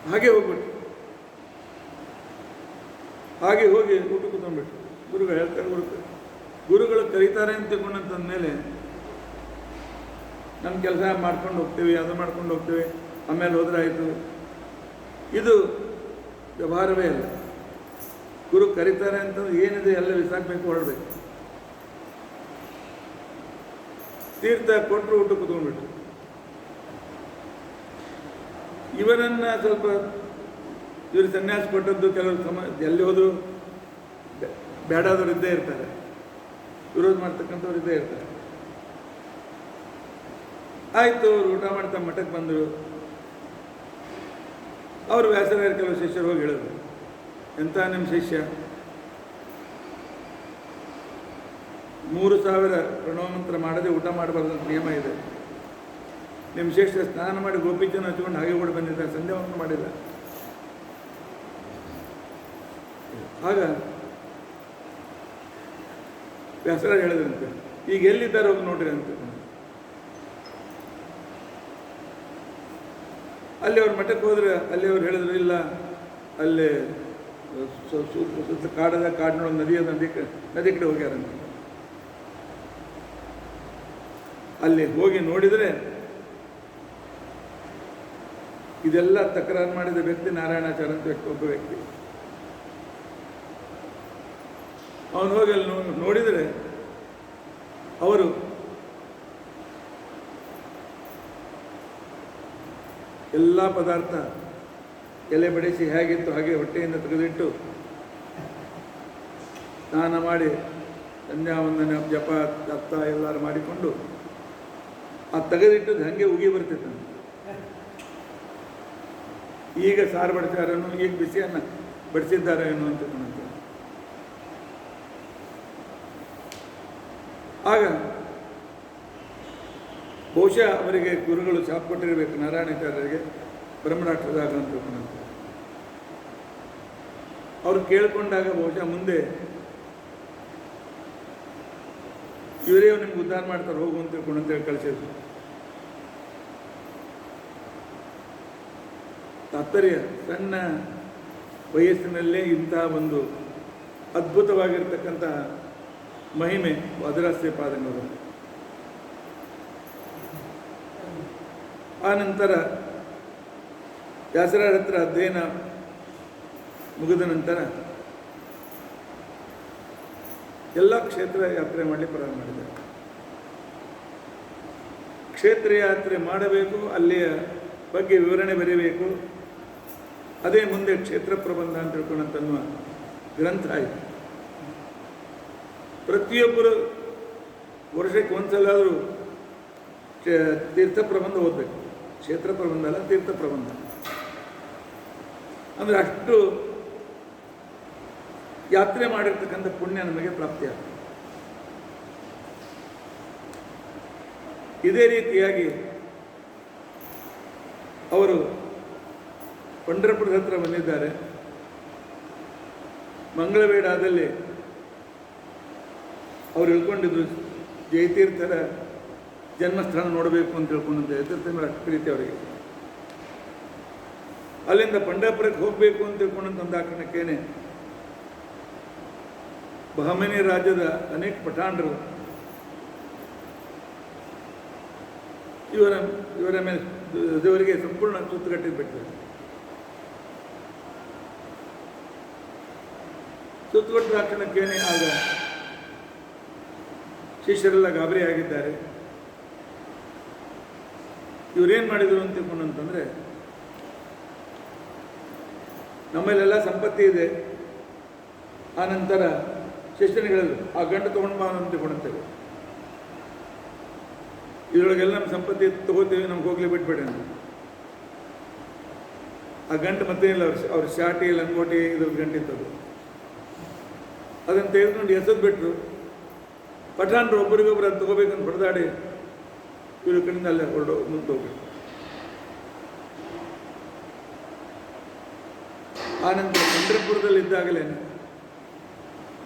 ಹಾಗೆ ಹೋಗ್ಬಿಟ್ಟು ಹಾಗೆ ಹೋಗಿ ಊಟ ಕೂತ್ಕೊಂಡ್ಬಿಟ್ಟು ಗುರುಗಳು ಹೇಳ್ತಾರೆ, ಗುರುಗಳು ಕರೀತಾರೆ ಅಂತ ತಿಳ್ಕೊಂಡಂತಂದಮೇಲೆ ನಮ್ಮ ಕೆಲಸ ಮಾಡ್ಕೊಂಡು ಹೋಗ್ತೀವಿ, ಅದು ಮಾಡ್ಕೊಂಡು ಹೋಗ್ತೀವಿ, ಆಮೇಲೆ ಹೋದ್ರೆ ಆಯಿತು. ಇದು ವ್ಯವಹಾರವೇ ಅಲ್ಲ. ಗುರು ಕರೀತಾರೆ ಅಂತಂದ್ರೆ ಏನಿದೆ ಎಲ್ಲ ವಿಸಾಕಬೇಕು, ಹೊರಡಬೇಕು. ತೀರ್ಥ ಕೊಟ್ಟರು, ಊಟ ಕೂತ್ಕೊಂಡ್ಬಿಟ್ರು. ಇವರನ್ನು ಸ್ವಲ್ಪ ಇವರು ಸನ್ಯಾಸ ಕೊಟ್ಟದ್ದು ಕೆಲವರು ಎಲ್ಲಿ ಹೋದರೂ ಬೇಡಾದವರು ಇದ್ದೇ ಇರ್ತಾರೆ, ವಿರೋಧ ಮಾಡ್ತಕ್ಕಂಥವ್ರು ಇದ್ದೇ ಇರ್ತಾರೆ. ಆಯಿತು, ಅವರು ಊಟ ಮಾಡ್ತಾ ಮಠಕ್ಕೆ ಬಂದರು. ಅವರು ವ್ಯಾಸರಾಯರ ಕೆಲವು ಶಿಷ್ಯರು ಹೋಗಿ ಹೇಳಿದ್ರು, ಎಂಥ ನಿಮ್ಮ ಶಿಷ್ಯ 3000 ಪ್ರಣವ ಮಂತ್ರ ಮಾಡದೆ ಊಟ ಮಾಡಬಾರ್ದಂತ ನಿಯಮ ಇದೆ. ನಿಮ್ಮ ಶಿಷ್ಯ ಸ್ನಾನ ಮಾಡಿ ಗೋಪಿಚಂದ್ ಹಚ್ಕೊಂಡು ಹಾಗೆ ಕೂಡ ಬಂದಿದ್ದಾರೆ, ಸಂಧ್ಯಾವಂತ ಮಾಡಿಲ್ಲ. ಆಗ ವ್ಯಾಸರಾಯ ಹೇಳಿದ್ರಂತೆ, ಈಗ ಎಲ್ಲಿದ್ದಾರೆ ಹೋಗಿ ನೋಡ್ರಿ ಅಂತ. ಅಲ್ಲಿ ಅವ್ರ ಮಠಕ್ಕೆ ಹೋದ್ರೆ ಅಲ್ಲಿ ಅವ್ರು ಹೇಳಿದ್ರು, ಇಲ್ಲ ಅಲ್ಲಿ ಸುತ್ತ ಕಾಡಿನೊಳಗೆ ನದಿ ಕಡೆ ಹೋಗ್ಯಾರಂತ. ಅಲ್ಲಿ ಹೋಗಿ ನೋಡಿದರೆ ಇದೆಲ್ಲ ತಕರಾರು ಮಾಡಿದ ವ್ಯಕ್ತಿ ನಾರಾಯಣಾಚಾರ್ಯ ಅಂತ ಒಬ್ಬ ವ್ಯಕ್ತಿ. ಅವನು ಹೋಗಿ ಅಲ್ಲಿ ನೋಡಿದರೆ ಅವರು ಎಲ್ಲ ಪದಾರ್ಥ ಎಲೆ ಬಡಿಸಿ ಹೇಗಿತ್ತು ಹಾಗೆ ಹೊಟ್ಟೆಯಿಂದ ತೆಗೆದಿಟ್ಟು ಸ್ನಾನ ಮಾಡಿ ಸಂಧ್ಯಾವಂದನೆ ಜಪ ದತ್ತ ಎಲ್ಲರೂ ಮಾಡಿಕೊಂಡು ಆ ತೆಗೆದಿಟ್ಟದ್ದು ಹಾಗೆ ಉಗಿ ಬರ್ತಿತ್ತು. ಈಗ ಸಾರು ಬಡಿಸಾರೇನು, ಈಗ ಬಿಸಿಯನ್ನು ಬಡಿಸಿದ್ದಾರೆ ಏನು ಅಂತ. ಆಗ ಬಹುಶಃ ಅವರಿಗೆ ಗುರುಗಳು ಶಾಪ್ ಕೊಟ್ಟಿರಬೇಕು, ನಾರಾಯಣಾಚಾರ್ಯರಿಗೆ ಬ್ರಹ್ಮರಾಕ್ಷದಾಗ ಅಂತ. ಅವರು ಕೇಳಿಕೊಂಡಾಗ ಬಹುಶಃ ಮುಂದೆ ಇವರೇ ನಿಮ್ಗೆ ಉದ್ಧಾರ ಮಾಡ್ತಾರೆ ಹೋಗು ಅಂತ ತಿಳ್ಕೊಂಡು ಅಂತೇಳಿ ಕಳಿಸಿದ್ರು. ತಾತ್ಪರ್ಯ ಸಣ್ಣ ವಯಸ್ಸಿನಲ್ಲೇ ಇಂತಹ ಒಂದು ಅದ್ಭುತವಾಗಿರ್ತಕ್ಕಂಥ ಮಹಿಮೆ ವಾದಿರಾಜ ಶ್ರೀಪಾದಂಗಳವರು. ಆ ನಂತರ ವ್ಯಾಸರಾಜರ ಹತ್ರ ಅಧ್ಯಯನ ಮುಗಿದ ನಂತರ ಎಲ್ಲ ಕ್ಷೇತ್ರ ಯಾತ್ರೆ ಮಾಡಲಿ ಪ್ರಾರಂಭ ಮಾಡಿದ್ದಾರೆ. ಕ್ಷೇತ್ರ ಯಾತ್ರೆ ಮಾಡಬೇಕು, ಅಲ್ಲಿಯ ಬಗ್ಗೆ ವಿವರಣೆ ಬರೀಬೇಕು, ಅದೇ ಮುಂದೆ ಕ್ಷೇತ್ರ ಪ್ರಬಂಧ ಅಂತ ತಿಳ್ಕೊಂಡಂತನ್ನುವ ಗ್ರಂಥ ಆಯಿತು. ಪ್ರತಿಯೊಬ್ಬರು ವರ್ಷಕ್ಕೆ ಒಂದ್ಸಲಾದರೂ ತೀರ್ಥ ಪ್ರಬಂಧ ಓದಬೇಕು. ಕ್ಷೇತ್ರ ಪ್ರಬಂಧ ಅಲ್ಲ, ತೀರ್ಥ ಪ್ರಬಂಧ. ಅಂದರೆ ಅಷ್ಟು ಯಾತ್ರೆ ಮಾಡಿರ್ತಕ್ಕಂಥ ಪುಣ್ಯ ನಮಗೆ ಪ್ರಾಪ್ತಿಯಾಗ್ತದೆ. ಇದೇ ರೀತಿಯಾಗಿ ಅವರು ಪಂಢರಪುರದ ಹತ್ರ ಬಂದಿದ್ದಾರೆ. ಮಂಗಳವೇಡಾದಲ್ಲಿ ಅವರು ಇಳ್ಕೊಂಡಿದ್ರು ಜಯತೀರ್ಥರ ಜನ್ಮಸ್ಥಾನ ನೋಡಬೇಕು ಅಂತ ತಿಳ್ಕೊಂಡಂತ ಜಯತೀರ್ಥ ಮೇಲೆ ಅಷ್ಟು ಪ್ರೀತಿ ಅವರಿಗೆ. ಅಲ್ಲಿಂದ ಪಂಢರಪುರಕ್ಕೆ ಹೋಗಬೇಕು ಅಂತ ತಿಳ್ಕೊಂಡಂತ ಕಾರಣಕ್ಕೇನೆ ಬಹಮನಿ ರಾಜ್ಯದ ಅನೇಕ ಪಠಾಣರು ಇವರ ಮೇಲೆ ದೇವರಿಗೆ ಸಂಪೂರ್ಣ ಸುತ್ತುಗಟ್ಟಿದ್ದು ಬಿಟ್ಟಿದ್ದಾರೆ. ಸುತ್ತುಗಟ್ಟಿದ ಕ್ಷಣಕ್ಕೇನೆ ಆಗ ಶಿಷ್ಯರೆಲ್ಲ ಗಾಬರಿ ಆಗಿದ್ದಾರೆ. ಇವರೇನು ಮಾಡಿದರು ಅಂತ ತಿಳ್ಕೊಂಡಂತಂದರೆ, ನಮ್ಮಲ್ಲೆಲ್ಲ ಸಂಪತ್ತಿ ಇದೆ, ಆ ನಂತರ ಶಿಷ್ಯನಿಗಳಲ್ಲಿ ಆ ಗಂಟು ತೊಗೊಂಡು ಬಾ ಅಂತ ತಿಳ್ಕೊಂಡಂತೇವೆ, ಇದರೊಳಗೆಲ್ಲ ನಮ್ಮ ಸಂಪತ್ತಿ ತಗೋತೀವಿ, ನಮ್ಗೆ ಹೋಗ್ಲಿ ಬಿಟ್ಬೇಡಿ ಅಂತ. ಆ ಗಂಟು ಮತ್ತೇನಿಲ್ಲ, ಅವ್ರ ಶಾಟಿ ಲಂಗೋಟಿ ಇದ್ರದ್ದು ಗಂಟಿತ್ತದು. ಅದನ್ನು ತೆಗೆದುಕೊಂಡು ಎಸೆದು ಬಿಟ್ಟರು. ಪಠಾಣರು ಒಬ್ಬರಿಗೊಬ್ಬರು ಅದು ತಗೋಬೇಕಂತ ಹೊಡೆದಾಡಿ ಇವ್ರ ಕಡೆಯಿಂದ ಅಲ್ಲೇ ಮುಂದೆ ಹೋಗ್ಬೇಕು. ಆ ನಂತರ ಪಂಢರಪುರದಲ್ಲಿದ್ದಾಗಲೇ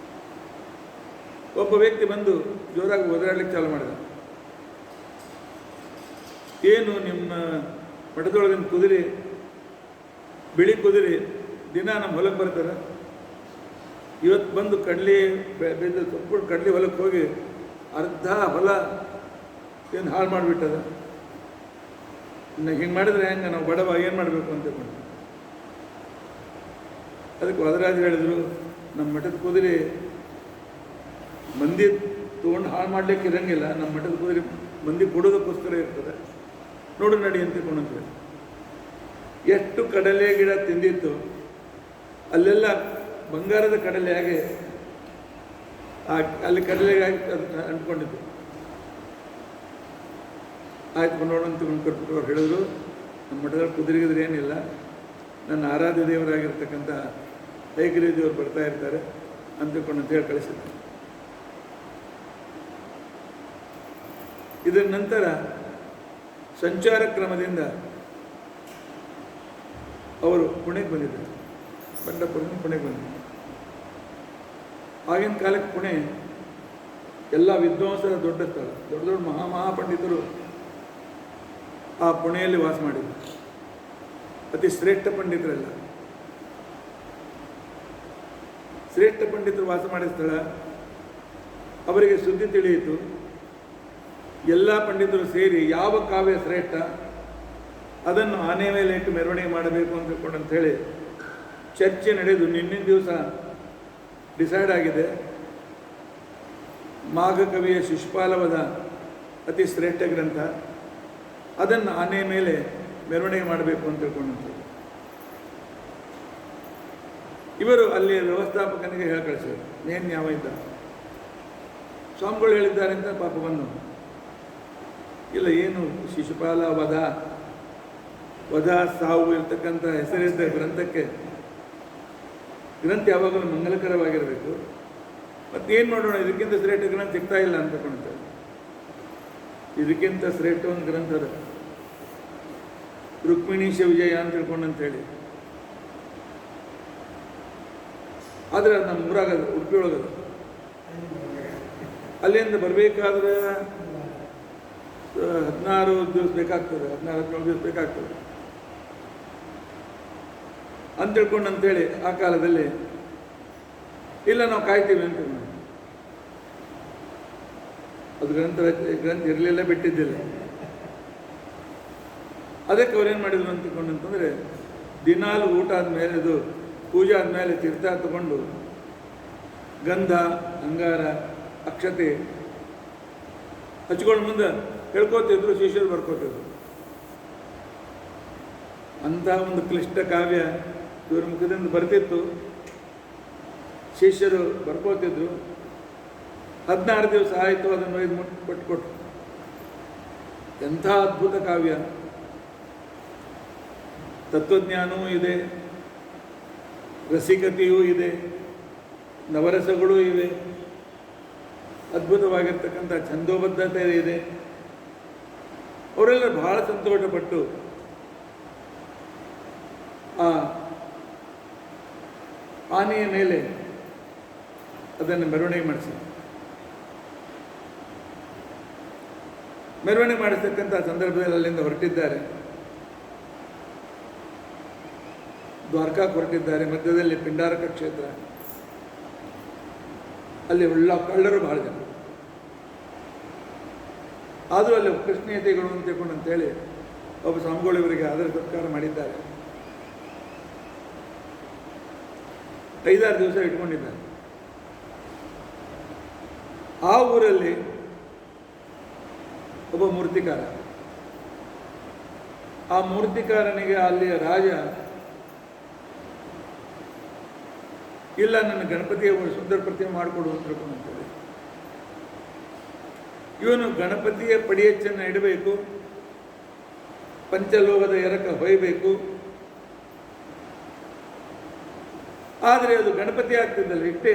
ಒಬ್ಬ ವ್ಯಕ್ತಿ ಬಂದು ಜೋರಾಗಿ ಒದರಾಡ್ಲಿಕ್ಕೆ ಚಾಲು ಮಾಡಿದ. ಏನು ನಿಮ್ಮ ಮಠದೊಳಗಿನ ಕುದುರೆ, ಬಿಳಿ ಕುದುರೆ ದಿನ ನಮ್ಮ ಹೊಲಕ್ಕೆ ಬರ್ತಾರೆ, ಇವತ್ತು ಬಂದು ಕಡ್ಲಿ ಬೆದ್ದು ಸಂಪೂರ್ಣ ಕಡ್ಲಿ ಹೊಲಕ್ಕೆ ಹೋಗಿ ಅರ್ಧ ಹೊಲ ಏನು ಹಾಳು ಮಾಡಿಬಿಟ್ಟದ. ಇನ್ನು ಹಿಂಗೆ ಮಾಡಿದ್ರೆ ಹೆಂಗೆ, ನಾವು ಬಡವ ಏನು ಮಾಡಬೇಕು ಅಂತ ತಿಳ್ಕೊಂಡು. ಅದಕ್ಕೆ ವದರಾಜ ಹೇಳಿದರು, ನಮ್ಮ ಮಠದ ಕುದುರೆ ಮಂದಿ ತೊಗೊಂಡು ಹಾಳು ಮಾಡಲಿಕ್ಕೆ ಇರಂಗಿಲ್ಲ, ನಮ್ಮ ಮಠದ ಕುದುರೆ ಮಂದಿ ಕೊಡೋದಕ್ಕೋಸ್ಕರ ಇರ್ತದೆ, ನೋಡು ನಡಿ ಅಂತ ತಿಳ್ಕೊಂಡಂತೆ. ಎಷ್ಟು ಕಡಲೆ ಗಿಡ ತಿಂದಿತ್ತು ಅಲ್ಲೆಲ್ಲ ಬಂಗಾರದ ಕಡಲೆಯಾಗಿ ಅಲ್ಲಿ ಕಡಲೆಗಾಗಿ ಅದು ಅಂಟ್ಕೊಂಡಿದ್ದು. ಆಯ್ತು ನೋಡಂತ ಅವ್ರು ಹೇಳಿದ್ರು, ನಮ್ಮ ಮಠದಲ್ಲಿ ಕುದುರೆಗಿದ್ರೆ ಏನಿಲ್ಲ, ನನ್ನ ಆರಾಧ್ಯ ದೇವರಾಗಿರ್ತಕ್ಕಂಥ ಹೈಗಿರಿ ದೇವರು ಬರ್ತಾ ಇರ್ತಾರೆ ಅಂತ ಹೇಳಿ ಕಳಿಸಿದ್ರು. ಇದರ ನಂತರ ಸಂಚಾರ ಕ್ರಮದಿಂದ ಅವರು ಪುಣೆಗೆ ಬಂದಿದ್ದರು. ಪಂಢರಪುರದಿಂದ ಪುಣೆಗೆ ಬಂದಿದ್ದರು. ಆಗಿನ ಕಾಲಕ್ಕೆ ಪುಣೆ ಎಲ್ಲ ವಿದ್ವಾಂಸರ ದೊಡ್ಡ ಸ್ಥಳ, ದೊಡ್ಡ ದೊಡ್ಡ ಮಹಾಪಂಡಿತರು ಆ ಪುಣೆಯಲ್ಲಿ ವಾಸ ಮಾಡಿದರು. ಅತಿ ಶ್ರೇಷ್ಠ ಪಂಡಿತರೆಲ್ಲ, ಶ್ರೇಷ್ಠ ಪಂಡಿತರು ವಾಸ ಮಾಡಿದ ಸ್ಥಳ. ಅವರಿಗೆ ಸುದ್ದಿ ತಿಳಿಯಿತು. ಎಲ್ಲ ಪಂಡಿತರು ಸೇರಿ ಯಾವ ಕಾವ್ಯ ಶ್ರೇಷ್ಠ ಅದನ್ನು ಆನೆ ಮೇಲೆ ಇಟ್ಟು ಮೆರವಣಿಗೆ ಮಾಡಬೇಕು ಅಂತ ತಿಳ್ಕೊಂಡು ಹೇಳಿ ಚರ್ಚೆ ನಡೆದು ನಿನ್ನಿನ ದಿವಸ ಡಿಸೈಡ್ ಆಗಿದೆ. ಮಾಘ ಕವಿಯ ಶಿಶುಪಾಲವದ ಅತಿ ಶ್ರೇಷ್ಠ ಗ್ರಂಥ, ಅದನ್ನು ಆನೆ ಮೇಲೆ ಮೆರವಣಿಗೆ ಮಾಡಬೇಕು ಅಂತ ತಿಳ್ಕೊಂಡಂತೆ ಇವರು ಅಲ್ಲಿ ವ್ಯವಸ್ಥಾಪಕನಿಗೆ ಹೇಳಿ ಕಳಿಸಿದರು. ಏನು ಯಾವ ಇದ್ದ ಸ್ವಾಮಿಗಳು ಹೇಳಿದ್ದಾರೆ ಅಂತ ಪಾಪ ಬಂದು, ಇಲ್ಲ ಏನು ಶಿಶುಪಾಲ ವಧ ಸಾವು ಇರ್ತಕ್ಕಂಥ ಹೆಸರಿದ್ದ ಗ್ರಂಥಕ್ಕೆ, ಗ್ರಂಥ ಯಾವಾಗಲೂ ಮಂಗಲಕರವಾಗಿರಬೇಕು, ಮತ್ತೇನು ಮಾಡೋಣ, ಇದಕ್ಕಿಂತ ಶ್ರೇಷ್ಠ ಗ್ರಂಥ ಸಿಗ್ತಾ ಇಲ್ಲ ಅಂತ ತಿಳ್ಕೊಂತಾರೆ. ಇದಕ್ಕಿಂತ ಶ್ರೇಷ್ಠ ಒಂದು ಗ್ರಂಥ ಅದ, ರುಕ್ಮಿಣೀಶ ವಿಜಯ ಅಂತ ತಿಳ್ಕೊಂಡಂತೇಳಿ. ಆದರೆ ನಮ್ಮ ಊರಾಗದು, ಉಡುಪಿ ಒಳಗದು. ಅಲ್ಲಿಂದ ಬರಬೇಕಾದ್ರೆ 16 ದಿವಸ ಬೇಕಾಗ್ತದೆ, 16-17 ದಿವಸ ಬೇಕಾಗ್ತದೆ ಅಂತ ತಿಳ್ಕೊಂಡಂತೇಳಿ ಆ ಕಾಲದಲ್ಲಿ ಇಲ್ಲ ನಾವು ಕಾಯ್ತೀವಿ ಅಂತ. ಅದು ಗ್ರಂಥ ಇರಲಿಲ್ಲ, ಬಿಟ್ಟಿದ್ದಿಲ್ಲ. ಅದಕ್ಕೆ ಅವ್ರೇನು ಮಾಡಿದ್ರು ಅಂತಂದರೆ ದಿನಾಲು ಊಟ ಆದಮೇಲೆ ಇದು ಪೂಜೆ ಆದಮೇಲೆ ತೀರ್ಥ ತಗೊಂಡು ಗಂಧ ಅಂಗಾರ ಅಕ್ಷತೆ ಹಚ್ಕೊಂಡು ಮುಂದೆ ಹೇಳ್ಕೋತಿದ್ರು, ಶಿಷ್ಯರು ಬರ್ಕೋತಿದ್ರು. ಅಂತಹ ಒಂದು ಕ್ಲಿಷ್ಟ ಕಾವ್ಯ ಇವ್ರ ಮುಖದಿಂದ ಬರ್ತಿತ್ತು. ಶಿಷ್ಯರು ಬರ್ಕೋತಿದ್ರು. 16 ದಿವಸ ಆಯಿತು, ಅದನ್ನು ಒಯ್ದು ಕೊಟ್ಟು ಎಂಥ ಅದ್ಭುತ ಕಾವ್ಯ. ತತ್ವಜ್ಞಾನವೂ ಇದೆ, ರಸಿಕತೆಯೂ ಇದೆ, ನವರಸಗಳೂ ಇವೆ, ಅದ್ಭುತವಾಗಿರ್ತಕ್ಕಂಥ ಛಂದೋಬದ್ಧತೆ ಇದೆ. ಅವರೆಲ್ಲ ಬಹಳ ಸಂತೋಷಪಟ್ಟು ಆ ಆನೆಯ ಮೇಲೆ ಅದನ್ನು ಮೆರವಣಿಗೆ ಮಾಡಿಸ್ತಕ್ಕಂಥ ಸಂದರ್ಭದಲ್ಲಿ ಅಲ್ಲಿಂದ ಹೊರಟಿದ್ದಾರೆ. ದ್ವಾರಕಾಕ್ಕೆ ಹೊರಟಿದ್ದಾರೆ. ಮಧ್ಯದಲ್ಲಿ ಪಿಂಡಾರಕ ಕ್ಷೇತ್ರ, ಅಲ್ಲಿ ಕಳ್ಳರು ಬಹಳ ಜನ. ಆದರೂ ಅಲ್ಲಿ ಕೃಷ್ಣೀಯತೆಗಳು ಅಂತ ತಿಳ್ಕೊಂಡು ಅಂತೇಳಿ ಒಬ್ಬ ಸ್ವಾಮಿಗಳು ಇವರಿಗೆ ಆದರ ಸತ್ಕಾರ ಮಾಡಿದ್ದಾರೆ. 5-6 ದಿವಸ ಇಟ್ಕೊಂಡಿದ್ದಾರೆ. ಆ ಊರಲ್ಲಿ ಒಬ್ಬ ಮೂರ್ತಿಕಾರ, ಆ ಮೂರ್ತಿಕಾರನಿಗೆ ಅಲ್ಲಿಯ ರಾಜ ಇಲ್ಲ, ನನ್ನ ಗಣಪತಿಯ ಸುಂದರ ಪ್ರತಿಮೆ ಮಾಡಿಕೊಡು ಅಂತ ತಿಳ್ಕೊಂಡಂತೇಳಿ ಇವನು ಗಣಪತಿಯ ಪಡಿಯಚ್ಚನ್ನು ಇಡಬೇಕು, ಪಂಚಲೋಹದ ಎರಕ ಹೊಯ್ಬೇಕು. ಆದರೆ ಅದು ಗಣಪತಿ ಆಗ್ತಿದ್ದಲ್ಲ, ಇಷ್ಟೇ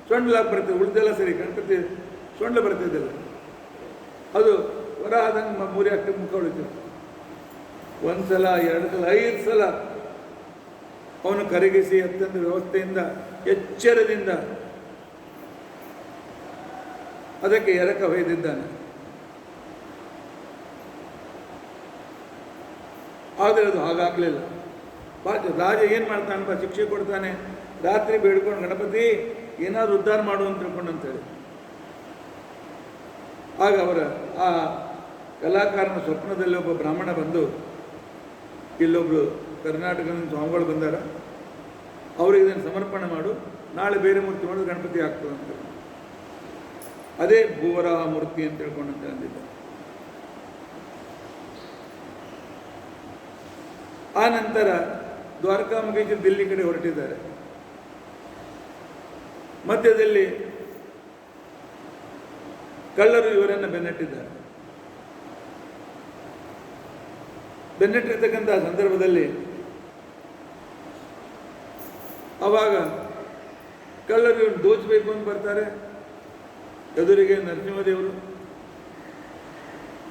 ಸೊಂಡ್ಲಾಗಿ ಬರ್ತದೆ, ಉಳಿದೆಲ್ಲ ಸರಿ, ಗಣಪತಿ ಸೊಂಡ್ಲ ಬರ್ತಿದ್ದಿಲ್ಲ. ಅದು ಹೊರ ಆದಂಗೆ 3 ಅಕ್ಕ ಮುಖ ಉಳಿತಿತ್ತು. 1 ಸಲ 2 ಸಲ 5 ಸಲ ಅವನು ಕರಗಿಸಿ ಅತ್ಯಂತ ವ್ಯವಸ್ಥೆಯಿಂದ ಎಚ್ಚರದಿಂದ ಅದಕ್ಕೆ ಎರಕ ಹೊಯ್ದಿದ್ದಾನೆ. ಆದರೆ ಅದು ಹಾಗಾಗಲಿಲ್ಲ. ರಾಜ ಏನು ಮಾಡ್ತಾನಪ್ಪ, ಶಿಕ್ಷೆ ಕೊಡ್ತಾನೆ. ರಾತ್ರಿ ಬೇಡ್ಕೊಂಡು ಗಣಪತಿ ಏನಾದರೂ ಉದ್ಧಾರ ಮಾಡು ಅಂತ ತಿಳ್ಕೊಂಡು ಅಂತೇಳಿ. ಆಗ ಅವರ ಆ ಕಲಾಕಾರನ ಸ್ವಪ್ನದಲ್ಲಿ ಒಬ್ಬ ಬ್ರಾಹ್ಮಣ ಬಂದು, ಇಲ್ಲೊಬ್ಬರು ಕರ್ನಾಟಕದಿಂದ ಸ್ವಾಮಿಗಳು ಬಂದಾರ, ಅವ್ರಿಗೆ ಇದನ್ನು ಸಮರ್ಪಣೆ ಮಾಡು, ನಾಳೆ ಬೇರೆ ಮೂರ್ತಿ ಮಾಡೋದು ಗಣಪತಿ ಆಗ್ತದೆ ಅಂತ. ಅದೇ ಭೂವರಾಹ ಮೂರ್ತಿ ಅಂತ ತಿಳ್ಕೊಂಡಂತೆ ಅಂದಿದ್ದ. ಆ ನಂತರ ದ್ವಾರಕಾ ಮುಗೀಸಿ ದಿಲ್ಲಿ ಕಡೆ ಹೊರಟಿದ್ದಾರೆ. ಮಧ್ಯದಲ್ಲಿ ಕಳ್ಳರು ಇವರನ್ನು ಬೆನ್ನಟ್ಟಿದ್ದಾರೆ. ಬೆನ್ನಟ್ಟಿರ್ತಕ್ಕಂಥ ಸಂದರ್ಭದಲ್ಲಿ ಆವಾಗ ಕಳ್ಳರು ಇವ್ರು ದೋಚಬೇಕು ಅಂತ ಬರ್ತಾರೆ. ಎದುರಿಗೆ ನರಸಿಂಹದೇವರು,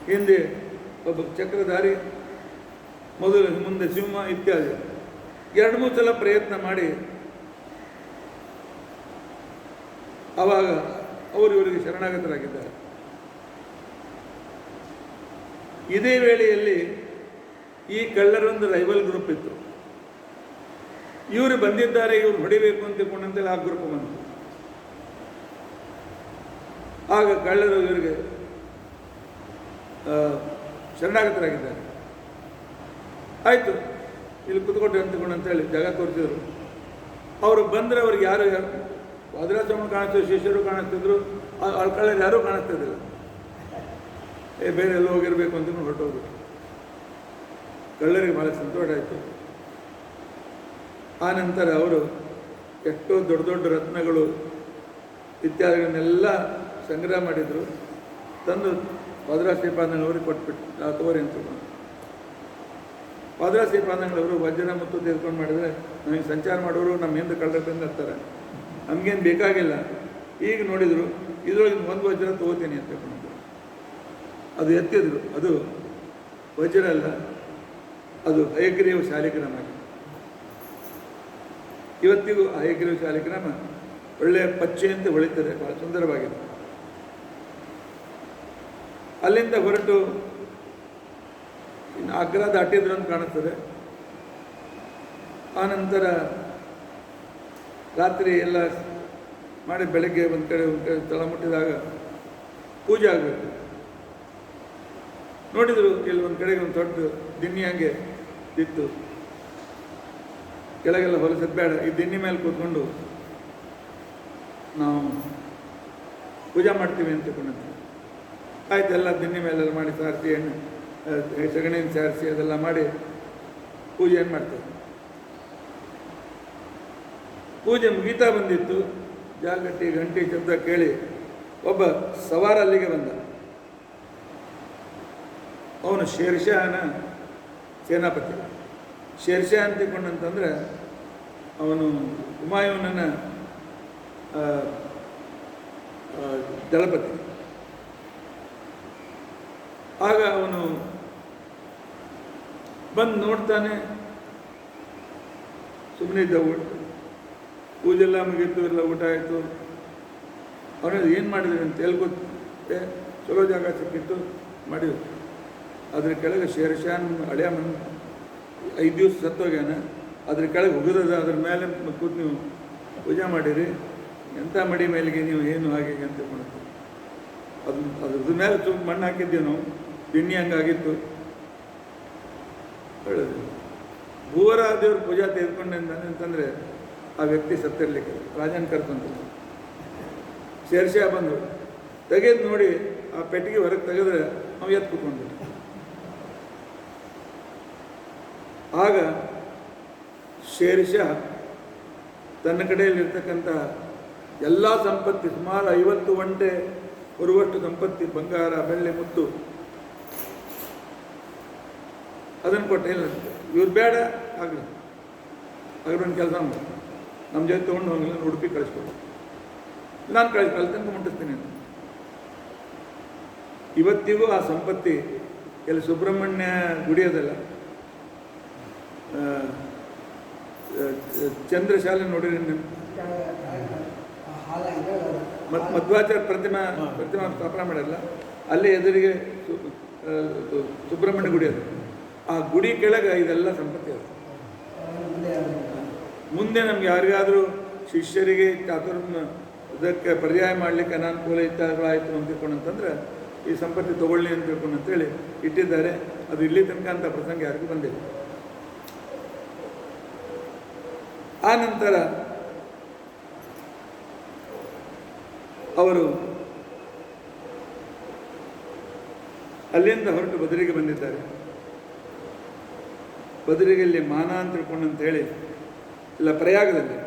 ಹಿಂದೆ ಒಬ್ಬ ಚಕ್ರಧಾರಿ, ಮುಂದೆ ಸಿಂಹ ಇತ್ಯಾದಿ. 2-3 ಸಲ ಪ್ರಯತ್ನ ಮಾಡಿ ಆವಾಗ ಅವರು ಇವರಿಗೆ ಶರಣಾಗತರಾಗಿದ್ದಾರೆ. ಇದೇ ವೇಳೆಯಲ್ಲಿ ಈ ಕಳ್ಳರೊಂದು ರೈವಲ್ ಗ್ರೂಪ್ ಇತ್ತು. ಇವರು ಬಂದಿದ್ದಾರೆ, ಇವ್ರು ಹೊಡಿಬೇಕು ಅಂತ ತಿಳ್ಕೊಂಡಂತೇಳಿ ಆ ಗ್ರೂಪ್ ಬಂತು. ಆಗ ಕಳ್ಳರು ಇವರಿಗೆ ಶರಣಾಗತರಾಗಿದ್ದಾರೆ. ಆಯಿತು, ಇಲ್ಲಿ ಕುತ್ಕೊಟ್ಟು ಅಂತೇಳಿ ಜಾಗ ತೋರಿಸಿದ್ರು. ಅವರು ಬಂದರೆ ಅವ್ರಿಗೆ ಯಾರು ಭದ್ರಾಶ್ರಮ ಕಾಣಿಸ್ತಿದ್ರು, ಶಿಷ್ಯರು ಕಾಣಿಸ್ತಿದ್ರು, ಕಳ್ಳರು ಯಾರೂ ಕಾಣಿಸ್ತಿದ್ದಿಲ್ಲ. ಬೇರೆ ಎಲ್ಲ ಹೋಗಿರ್ಬೇಕು ಅಂತ ಹೊರಟೋಗ್ಬಿಟ್ಟು ಕಳ್ಳರಿಗೆ ಭಾಳ ಸಂತೋಷ ಆಯಿತು. ಆ ನಂತರ ಅವರು ಎಷ್ಟೋ ದೊಡ್ಡ ದೊಡ್ಡ ರತ್ನಗಳು ಇತ್ಯಾದಿಗಳನ್ನೆಲ್ಲ ಸಂಗ್ರಹ ಮಾಡಿದರು. ತಂದು ಪಾದರಾಶ್ರೀಪಾದಂಗಳವ್ರಿಗೆ ಕೊಟ್ಬಿಟ್ಟು ತಗೋರಿ ಅಂತ ತಿಳ್ಕೊಂಡು. ಪಾದರಾಶ್ರೀಪಾದಂಗಳವರು ವಜ್ರ ಮತ್ತು ತೆಗೆದುಕೊಂಡು ಮಾಡಿದರೆ ನಮಗೆ ಸಂಚಾರ ಮಾಡೋರು ನಮ್ಮ ಹಿಂದೆ ಕಳ್ಳರಿಂದ ಇರ್ತಾರೆ, ನಮಗೇನು ಬೇಕಾಗಿಲ್ಲ. ಈಗ ನೋಡಿದರು ಇದರೊಳಗೆ 1 ವಜ್ರ ತಗೋತೀನಿ ಅಂತ ತಿಳ್ಕೊಂಡು ಅದು ಎತ್ತಿದ್ರು. ಅದು ವಜ್ರ ಅಲ್ಲ, ಅದು ಹಯಗ್ರೀವ ಶಾಲಿಗ್ರಾಮ. ಇವತ್ತಿಗೂ ಹಯಗ್ರೀವ ಶಾಲಿಗ್ರಾಮ ಒಳ್ಳೆಯ ಪಚ್ಚೆಯಂತೆ ಹೊಳಿತದೆ, ಭಾಳ ಸುಂದರವಾಗಿದೆ. ಅಲ್ಲಿಂದ ಹೊರಟು ಇನ್ನು ಆಗ್ರಾ ದಾಟಿದ್ರು ಅಂತ ಕಾಣಿಸ್ತದೆ. ಆನಂತರ ರಾತ್ರಿ ಎಲ್ಲ ಮಾಡಿ ಬೆಳಗ್ಗೆ ಒಂದು ಕಡೆ ಸ್ಥಳ ಮುಟ್ಟಿದಾಗ ಪೂಜೆ ಆಗಬೇಕು. ನೋಡಿದರು ಇಲ್ಲಿ ಒಂದು ಕಡೆಗೆ ಒಂದು ದೊಡ್ಡ ದಿನ್ನಿ ಹಂಗೆ ಇತ್ತು, ಕೆಳಗೆಲ್ಲ ಹೊಲಸದ್ ಬೇಡ, ಈ ದಿನ್ನಿ ಮೇಲೆ ಕೂತ್ಕೊಂಡು ನಾವು ಪೂಜೆ ಮಾಡ್ತೀವಿ ಅಂತ ತಿಳ್ಕೊಂಡಂತೆ. ಆಯ್ತು, ಎಲ್ಲ ದಿನ್ನಿ ಮೇಲೆಲ್ಲ ಮಾಡಿ ಸಾರಿಸಿ ಎಣ್ಣೆ ಸಗಣಿಯನ್ನು ಸಾರಿಸಿ ಅದೆಲ್ಲ ಮಾಡಿ ಪೂಜೆಯನ್ನು ಮಾಡ್ತೇವೆ. ಪೂಜೆ ಮುಗೀತಾ ಬಂದಿತ್ತು, ಜಾಗಟ್ಟಿ ಗಂಟಿ ಶಬ್ದ ಕೇಳಿ ಒಬ್ಬ ಸವಾರ ಅಲ್ಲಿಗೆ ಬಂದ. ಅವನು ಶೇರ್ಷಾನ ಸೇನಾಪತಿ. ಶೇರ್ಷಾ ಅಂತ ತಿಳ್ಕೊಂಡಂತಂದ್ರೆ ಅವನು ಹುಮಾಯೂನನ ದಳಪತಿ. ಆಗ ಅವನು ಬಂದು ನೋಡ್ತಾನೆ, ಸುಮ್ಮನೆ ಇದ್ದ. ಪೂಜೆಲ್ಲ ಮುಗೀತು, ಎಲ್ಲ ಊಟ ಆಯಿತು. ಅವನೇದು ಏನು ಮಾಡಿದ್ರಿ ಅಂತ ಹೇಳ್ಕೊತ್ತೆ, ಚಲೋ ಜಾಗ ಸಿಕ್ಕಿತ್ತು ಮಾಡಿದ್ರು. ಅದ್ರ ಕೆಳಗೆ ಶೇರ್ಷಾನ್ ಹಳೆಯ 5 ದಿವಸ ಸತ್ತೋಗ್ಯಾನ, ಅದ್ರ ಕೆಳಗೆ ಹುಗಿದದ, ಅದ್ರ ಮೇಲೆ ಕೂತು ನೀವು ಪೂಜೆ ಮಾಡಿರಿ, ಎಂಥ ಮಡಿ ಮೇಲಿಗೆ ನೀವು ಏನು ಹಾಗೆ ಅಂತ ತಿಳ್ಕೊಳುತ್ತೆ. ಅದ್ರ ಮೇಲೆ ತುಂಬ ಮಣ್ಣು ಹಾಕಿದ್ದೀವಿ ನಾವು, ದಿಣ್ಣಿ ಹಂಗಾಗಿತ್ತು ಹೇಳೋದು. ಭೂವರ ದೇವ್ರ ಪೂಜಾ ತೆಗೆದುಕೊಂಡಂತಾನೆ ಅಂತಂದರೆ ಆ ವ್ಯಕ್ತಿ ಸತ್ತಿರ್ಲಿಕ್ಕೆ ರಾಜನ್ ಕರ್ಕೊಂತ. ಶೇರ್ಷಾ ಬಂದು ತೆಗೆದು ನೋಡಿ ಆ ಪೆಟ್ಟಿಗೆ ಹೊರಗೆ ತೆಗೆದ್ರೆ ನಾವು ಎತ್ತು ಕೂತ್ಕೊಂಡ್ಬಿಟ್ಟು. ಆಗ ಶೇರ್ಷಾ ತನ್ನ ಕಡೆಯಲ್ಲಿರ್ತಕ್ಕಂಥ ಎಲ್ಲ ಸಂಪತ್ತಿ, ಸುಮಾರು 50 ಒಂಟೆ ಬರುವಷ್ಟು ಸಂಪತ್ತಿ, ಬಂಗಾರ ಬೆಳ್ಳಿ ಮುತ್ತು, ಅದನ್ನು ಕೊಟ್ಟೆ. ಇಲ್ಲ ಇವ್ರು ಬೇಡ, ಆಗಲಿ ಒಂದು ಕೆಲಸ ಮಾಡಿ, ನಮ್ಮ ಜೊತೆ ತೊಗೊಂಡು ಹೋಗಿಲ್ಲ, ಉಡುಪಿ ಕಳಿಸ್ಕೊಡು, ನಾನು ಅಲ್ಲಿ ತನಕ ಮುಟ್ಟಿಸ್ತೀನಿ ಅಂತ. ಇವತ್ತಿಗೂ ಆ ಸಂಪತ್ತಿ ಎಲ್ಲಿ ಸುಬ್ರಹ್ಮಣ್ಯ ಗುಡಿ ಅದಲ್ಲ, ಚಂದ್ರಶಾಲೆ ನೋಡಿರಿ, ಮಧ್ವಾಚಾರ್ಯ ಪ್ರತಿಮಾ ಸ್ಥಾಪನೆ ಮಾಡಲ್ಲ, ಅಲ್ಲಿ ಎದುರಿಗೆ ಸುಬ್ರಹ್ಮಣ್ಯ ಗುಡಿ ಅದು. ಆ ಗುಡಿ ಕೆಳಗೆ ಇದೆಲ್ಲ ಸಂಪತ್ತಿ ಅದು. ಮುಂದೆ ನಮ್ಗೆ ಯಾರಿಗಾದರೂ ಶಿಷ್ಯರಿಗೆ ಇದಕ್ಕೆ ಪರ್ಯಾಯ ಮಾಡಲಿಕ್ಕೆ ಅನಾನುಕೂಲ ಇತ್ತಾಯಿತು ಅಂತ ತಿಳ್ಕೊಂಡಂತಂದ್ರೆ ಈ ಸಂಪತ್ತಿ ತಗೊಳ್ಳಿ ಅಂತ ತಿಳ್ಕೊಂಡು ಅಂತೇಳಿ ಇಟ್ಟಿದ್ದಾರೆ. ಅದು ಇಲ್ಲಿ ತನಕ ಅಂತ ಪ್ರಸಂಗ ಯಾರಿಗೂ ಬಂದಿಲ್ಲ. ಆ ನಂತರ ಅವರು ಅಲ್ಲಿಂದ ಹೊರಟು ಬದರಿಗೆ ಬಂದಿದ್ದಾರೆ. ಬದರಿಗಲ್ಲಿ ಮಾನ ಅಂತ ತಿಳ್ಕೊಂಡು ಅಂತ ಹೇಳಿ, ಇಲ್ಲ ಪ್ರಯಾಗದಲ್ಲಿ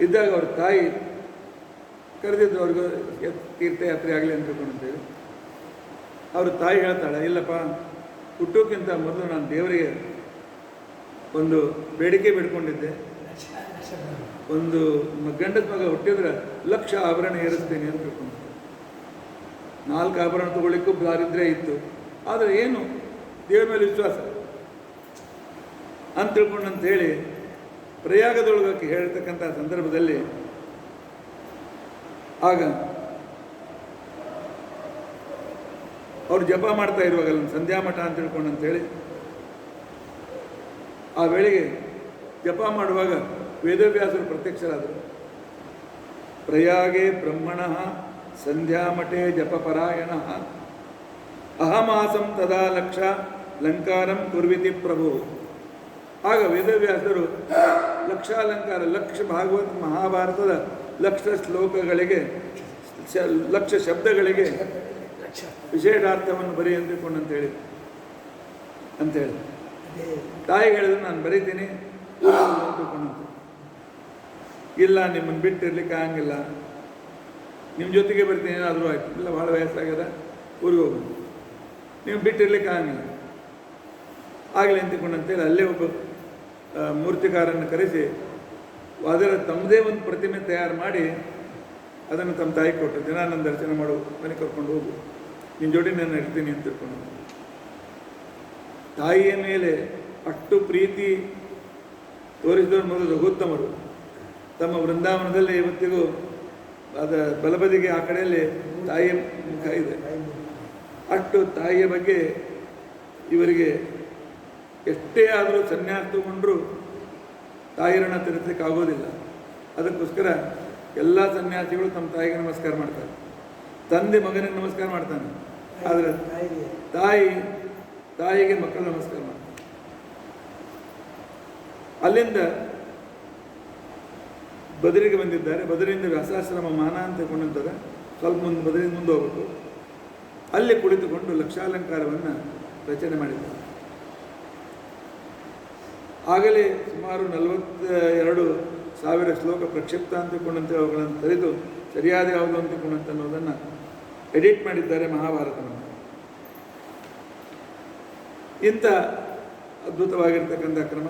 ಇದ್ದಾಗ ಅವ್ರ ತಾಯಿ ಕರೆದಿದ್ದು ಅವ್ರಿಗೆ ತೀರ್ಥಯಾತ್ರೆ ಆಗಲಿ ಅಂತ ತಿಳ್ಕೊಂಡಂತೇಳಿ. ಅವ್ರ ತಾಯಿ ಹೇಳ್ತಾಳೆ, ಇಲ್ಲಪ್ಪ, ಹುಟ್ಟೋಕ್ಕಿಂತ ಮೊದಲು ನಾನು ದೇವರಿಗೆ ಒಂದು ಬೇಡಿಕೆ ಬಿಡ್ಕೊಂಡಿದ್ದೆ, ಒಂದು ಗಂಡದ ಮಗ ಹುಟ್ಟಿದ್ರೆ 1,00,000 ಆಭರಣ ಏರಿಸ್ತೀನಿ ಅಂತ ತಿಳ್ಕೊಂಡು. 4 ಆಭರಣ ತಗೊಳ್ಳಿಕ್ಕೂ ದಾರಿದ್ರ್ಯ ಇತ್ತು, ಆದರೆ ಏನು ದೇವರ ಮೇಲೆ ವಿಶ್ವಾಸ ಅಂತ ತಿಳ್ಕೊಂಡಂತೇಳಿ ಪ್ರಯಾಗದೊಳಗಕ್ಕೆ ಹೇಳ್ತಕ್ಕಂಥ ಸಂದರ್ಭದಲ್ಲಿ ಆಗ ಅವ್ರು ಜಪ ಮಾಡ್ತಾ ಇರುವಾಗ ಅಲ್ಲಿ ಸಂಧ್ಯಾ ಮಠ ಅಂತ ತಿಳ್ಕೊಂಡಂತೇಳಿ ಆ ವೇಳೆಗೆ ಜಪ ಮಾಡುವಾಗ ವೇದವ್ಯಾಸರು ಪ್ರತ್ಯಕ್ಷರಾದರು. ಪ್ರಯಾಗೆ ಬ್ರಹ್ಮಣಃ ಸಂಧ್ಯಾಮಠೆ ಜಪಪರಾಯಣ ಅಹಮಾಸಂ ತದಾ 1,00,000 ಲಂಕಾರಂ ಕುರ್ವಿತಿ ಪ್ರಭು. ಆಗ ವೇದವ್ಯಾಸರು 1,00,000 ಅಲಂಕಾರ, 1,00,000 ಭಾಗವತ್ ಮಹಾಭಾರತದ 1,00,000 ಶ್ಲೋಕಗಳಿಗೆ 1,00,000 ಶಬ್ದಗಳಿಗೆ ವಿಶೇಷಾರ್ಥವನ್ನು ಬರೀ ಅಂದುಕೊಂಡಂತೇಳಿ ಅಂತೇಳಿ ತಾಯಿಗೆ ಹೇಳಿದ್ರು, ನಾನು ಬರೀತೀನಿ ಅಂದುಕೊಂಡಂತೆ. ಇಲ್ಲ, ನಿಮ್ಮನ್ನು ಬಿಟ್ಟಿರ್ಲಿಕ್ಕೆ ಆಗಂಗಿಲ್ಲ, ನಿಮ್ಮ ಜೊತೆಗೆ ಬರ್ತೀನಿ, ಏನಾದರೂ ಆಯ್ತು, ಇಲ್ಲ ಭಾಳ ವಯಸ್ಸಾಗ್ಯದ, ಊರಿಗೆ ಹೋಗೋದು, ನೀವು ಬಿಟ್ಟಿರ್ಲಿಕ್ಕೆ ಆಗಂಗಿಲ್ಲ, ಆಗಲಿ ಅಂತಿಕೊಂಡಂತೇಳಿ ಅಲ್ಲೇ ಒಬ್ಬ ಮೂರ್ತಿಕಾರನ್ನು ಕರೆಸಿ ಅದರ ತಮ್ಮದೇ ಒಂದು ಪ್ರತಿಮೆ ತಯಾರು ಮಾಡಿ ಅದನ್ನು ತಮ್ಮ ತಾಯಿ ಕೊಟ್ಟು, ದಿನ ನನ್ನ ದರ್ಶನ ಮಾಡು, ಮನೆ ಕರ್ಕೊಂಡು ಹೋಗು, ನಿನ್ನ ಜೋಡಿ ನಾನು ಇರ್ತೀನಿ ಅಂತ ತಿಳ್ಕೊಂಡು. ತಾಯಿಯ ಮೇಲೆ ಅಷ್ಟು ಪ್ರೀತಿ ತೋರಿಸಿದವರು ಮೊದಲು ರಘುತ್ತಮರು. ತಮ್ಮ ವೃಂದಾವನದಲ್ಲಿ ಇವತ್ತಿಗೂ ಅದ ಬಲಬದಿಗೆ ಆ ಕಡೆಯಲ್ಲಿ ತಾಯಿಯ ಮುಖ ಇದೆ. ಅಷ್ಟು ತಾಯಿಯ ಬಗ್ಗೆ ಇವರಿಗೆ ಎಷ್ಟೇ ಆದರೂ ಸನ್ಯಾಸ ತಗೊಂಡ್ರೂ ತಾಯಿ ಋಣ ತೀರಿಸಲಿಕ್ಕೆ ಆಗೋದಿಲ್ಲ. ಅದಕ್ಕೋಸ್ಕರ ಎಲ್ಲ ಸನ್ಯಾಸಿಗಳು ತಮ್ಮ ತಾಯಿಗೆ ನಮಸ್ಕಾರ ಮಾಡ್ತಾರೆ. ತಂದೆ ಮಗನಿಗೆ ನಮಸ್ಕಾರ ಮಾಡ್ತಾನೆ, ಆದರೆ ತಾಯಿಗೆ ಮಕ್ಕಳು ನಮಸ್ಕಾರ ಮಾಡ್ತಾರೆ. ಅಲ್ಲಿಂದ ಬದರಿಗೆ ಬಂದಿದ್ದಾರೆ. ಬದರಿಯಿಂದ ವ್ಯಾಸಾಶ್ರಮ ಮಾನ ಅಂತ ತಿಳ್ಕೊಂಡಂತಾರೆ. ಸ್ವಲ್ಪ ಬದರಿಂದ ಮುಂದೆ ಹೋಗ್ಬೇಕು. ಅಲ್ಲಿ ಕುಳಿತುಕೊಂಡು ಲಕ್ಷಾಲಂಕಾರವನ್ನು ರಚನೆ ಮಾಡಿದ್ದಾರೆ. ಆಗಲೇ ಸುಮಾರು 42,000 ಶ್ಲೋಕ ಪ್ರಕ್ಷಿಪ್ತ ಅಂತ ತಿಳ್ಕೊಂಡಂತೆ ಅವುಗಳನ್ನು ತೆರೆದು ಸರಿಯಾದ ಯಾವುದು ಅಂತ ತಿಳ್ಕೊಂಡಂತೆ ಅನ್ನೋದನ್ನು ಎಡಿಟ್ ಮಾಡಿದ್ದಾರೆ ಮಹಾಭಾರತವನ್ನು. ಇಂಥ ಅದ್ಭುತವಾಗಿರ್ತಕ್ಕಂಥ ಕ್ರಮ.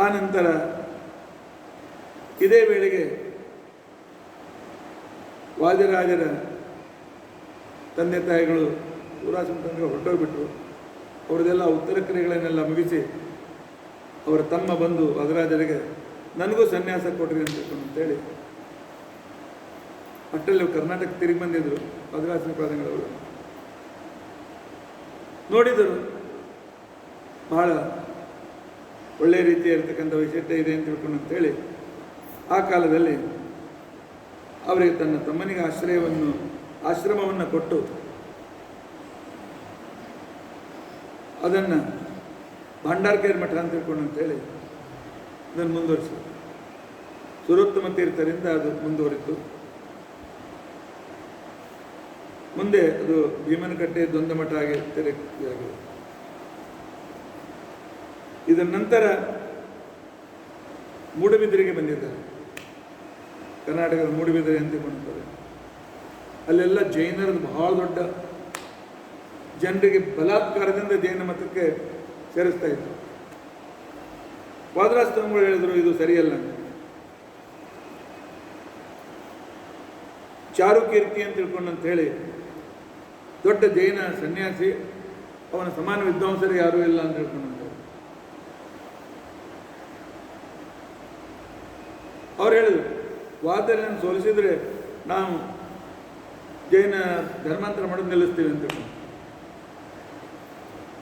ಆ ನಂತರ ಇದೇ ವೇಳೆಗೆ ವಾದಿರಾಜರ ತಂದೆ ತಾಯಿಗಳು ಊರಾಸಂತಂದ್ರೆ ಹೊರಟೋಗ್ಬಿಟ್ರು. ಅವ್ರದ್ದೆಲ್ಲ ಉತ್ತರ ಕ್ರಿಯೆಗಳನ್ನೆಲ್ಲ ಮುಗಿಸಿ ಅವರ ತಮ್ಮ ಬಂದು ವಾದಿರಾಜರಿಗೆ ನನಗೂ ಸನ್ಯಾಸ ಕೊಡ್ರಿ ಅಂತೇಳಿ ಅಷ್ಟರಲ್ಲಿ ಕರ್ನಾಟಕ ತಿರುಗಿ ಬಂದಿದ್ದರು. ವಾದಿರಾಜ ಶ್ರೀಪಾದಂಗಳವರು ನೋಡಿದರು, ಬಹಳ ಒಳ್ಳೆಯ ರೀತಿಯಾಗಿರ್ತಕ್ಕಂಥ ವೈಶಿಷ್ಟ್ಯ ಇದೆ ಅಂತ ತಿಳ್ಕೊಂಡಂತೇಳಿ ಆ ಕಾಲದಲ್ಲಿ ಅವರಿಗೆ ತನ್ನ ತಮ್ಮನಿಗೆ ಆಶ್ರಮವನ್ನು ಕೊಟ್ಟು ಅದನ್ನು ಭಂಡಾರಕೇರಿ ಮಠ ಅಂತ ತಿಳ್ಕೊಂಡಂತೇಳಿ ಅದನ್ನು ಮುಂದುವರಿಸಿದರು. ಸುರೋತ್ತಮ ತೀರ್ಥರಿಂದ ಅದು ಮುಂದುವರಿತು. ಮುಂದೆ ಅದು ಭೀಮನಕಟ್ಟೆ ದ್ವಂದ್ವ ಮಠ ಆಗಿ ತೆರೆಯಾಗಿದೆ. ಇದರ ನಂತರ ಮೂಡುಬಿದಿರೆಗೆ ಬಂದಿದ್ದಾರೆ. ಕರ್ನಾಟಕದ ಮೂಡುಬಿದಿರೆ ಅಂತ ತಿಳ್ಕೊಂತಾರೆ. ಅಲ್ಲೆಲ್ಲ ಜೈನರದ್ದು ಬಹಳ ದೊಡ್ಡ, ಜನರಿಗೆ ಬಲಾತ್ಕಾರದಿಂದ ಜೈನ ಮತಕ್ಕೆ ಸೇರಿಸ್ತಾ ಇತ್ತು. ವಾದರಾಜ ಸ್ವಾಮಿಗಳು ಹೇಳಿದ್ರು ಇದು ಸರಿಯಲ್ಲ. ಚಾರುಕೀರ್ತಿ ಅಂತ ತಿಳ್ಕೊಂಡಂತ ಹೇಳಿ ದೊಡ್ಡ ಜೈನ ಸನ್ಯಾಸಿ, ಅವನ ಸಮಾನ ವಿದ್ವಾಂಸರು ಯಾರೂ ಇಲ್ಲ ಅಂತ ತಿಳ್ಕೊಂಡಂತ ಅವ್ರು ಹೇಳಿದ್ರು, ವಾದನೆಯನ್ನು ಸೋಲಿಸಿದರೆ ನಾವು ಜೈನ ಧರ್ಮಾಂತರ ಮಾಡೋದು ನಿಲ್ಲಿಸ್ತೀವಿ ಅಂತ ತಿಳ್ಕೊಂಡು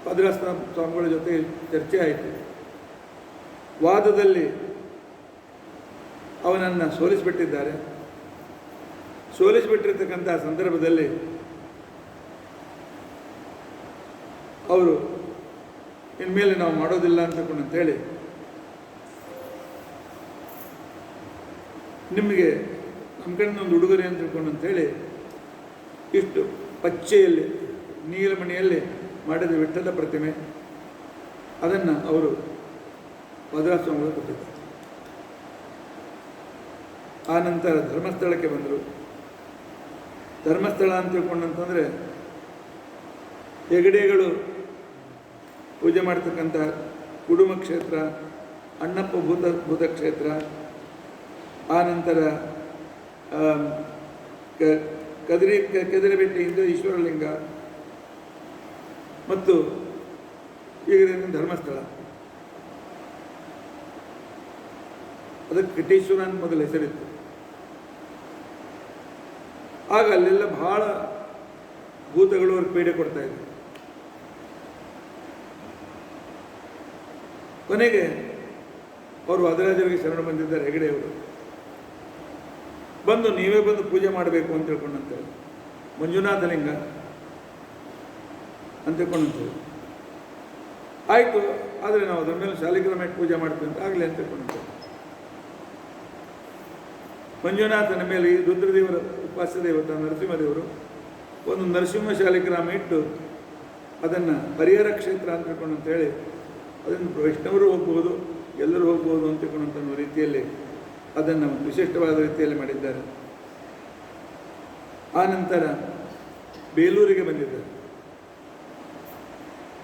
ವಾದರಾಜ ಸ್ವಾಮಿಗಳ ಜೊತೆ ಚರ್ಚೆ ಆಯಿತು. ವಾದದಲ್ಲಿ ಅವನನ್ನು ಸೋಲಿಸಿಬಿಟ್ಟಿದ್ದಾರೆ. ಸೋಲಿಸಿಬಿಟ್ಟಿರ್ತಕ್ಕಂಥ ಸಂದರ್ಭದಲ್ಲಿ ಅವರು ಇನ್ಮೇಲೆ ನಾವು ಮಾಡೋದಿಲ್ಲ ಅಂತೇಳಿ ನಿಮಗೆ ನಮ್ಮ ಕಡೆಯಿಂದ ಒಂದು ಉಡುಗೊರೆ ಅಂತ ತಿಳ್ಕೊಂಡಂತೇಳಿ ಇಷ್ಟು ಪಚ್ಚೆಯಲ್ಲಿ ನೀಲಮಣಿಯಲ್ಲಿ ಮಾಡಿದ ವಿಠ್ಠಲ ಪ್ರತಿಮೆ ಅದನ್ನು ಅವರು ವಾದರಾಜ ಸ್ವಾಮಿಗಳು ಕೊಟ್ಟಿದ್ದಾರೆ. ಆ ನಂತರ ಧರ್ಮಸ್ಥಳಕ್ಕೆ ಬಂದರು. ಧರ್ಮಸ್ಥಳ ಅಂತ ತಿಳ್ಕೊಂಡಂತಂದರೆ ಹೆಗಡೆಗಳು ಪೂಜೆ ಮಾಡ್ತಕ್ಕಂಥ ಕುಡುಮ ಕ್ಷೇತ್ರ, ಅಣ್ಣಪ್ಪ ಭೂತ ಕ್ಷೇತ್ರ, ಆ ನಂತರ ಕೆದರಿಬೆಟ್ಟೆಯಿಂದ ಈಶ್ವರಲಿಂಗ ಮತ್ತು ಈಗ ಧರ್ಮಸ್ಥಳ. ಅದಕ್ಕೆ ಕಿಟೀಶ್ವರ ಅಂತ ಮೊದಲು ಹೆಸರಿತ್ತು. ಆಗ ಅಲ್ಲೆಲ್ಲ ಬಹಳ ಭೂತಗಳು ಅವ್ರಿಗೆ ಪೀಡೆ ಕೊಡ್ತಾ ಇದ್ರು. ಕೊನೆಗೆ ಅವರು ವಾದರಾಜರಿಗೆ ಶರಣ ಬಂದಿದ್ದಾರೆ. ಹೆಗಡೆಯವರು ಬಂದು ನೀವೇ ಬಂದು ಪೂಜೆ ಮಾಡಬೇಕು ಅಂತ ತಿಳ್ಕೊಂಡಂತೇಳಿ ಮಂಜುನಾಥಲಿಂಗ ಅಂತ ತಿಳ್ಕೊಂಡಂತೇಳಿ ಆಯಿತು. ಆದರೆ ನಾವು ಅದರ ಮೇಲೆ ಶಾಲಿಗ್ರಾಮ ಇಟ್ಟು ಪೂಜೆ ಮಾಡ್ತೀವಿ ಅಂತ ಆಗಲಿ ಅಂತ ತಿಳ್ಕೊಂಡಂತೇಳಿ ಮಂಜುನಾಥನ ಮೇಲೆ ಈ ರುದ್ರದೇವರ ಉಪಾಸ್ಯ ದೇವತ ನರಸಿಂಹದೇವರು ಒಂದು ನರಸಿಂಹ ಶಾಲಿಗ್ರಾಮ ಇಟ್ಟು ಅದನ್ನು ಪರಿಹಾರ ಕ್ಷೇತ್ರ ಅಂತ ತಿಳ್ಕೊಂಡಂತೇಳಿ ಅದನ್ನು ವೈಷ್ಣವರು ಹೋಗ್ಬೋದು, ಎಲ್ಲರೂ ಹೋಗ್ಬೋದು ಅಂತ ತಿಳ್ಕೊಂಡಂಥ ರೀತಿಯಲ್ಲಿ ಅದನ್ನು ವಿಶಿಷ್ಟವಾದ ರೀತಿಯಲ್ಲಿ ಮಾಡಿದ್ದಾರೆ. ಆ ನಂತರ ಬೇಲೂರಿಗೆ ಬಂದಿದ್ದಾರೆ.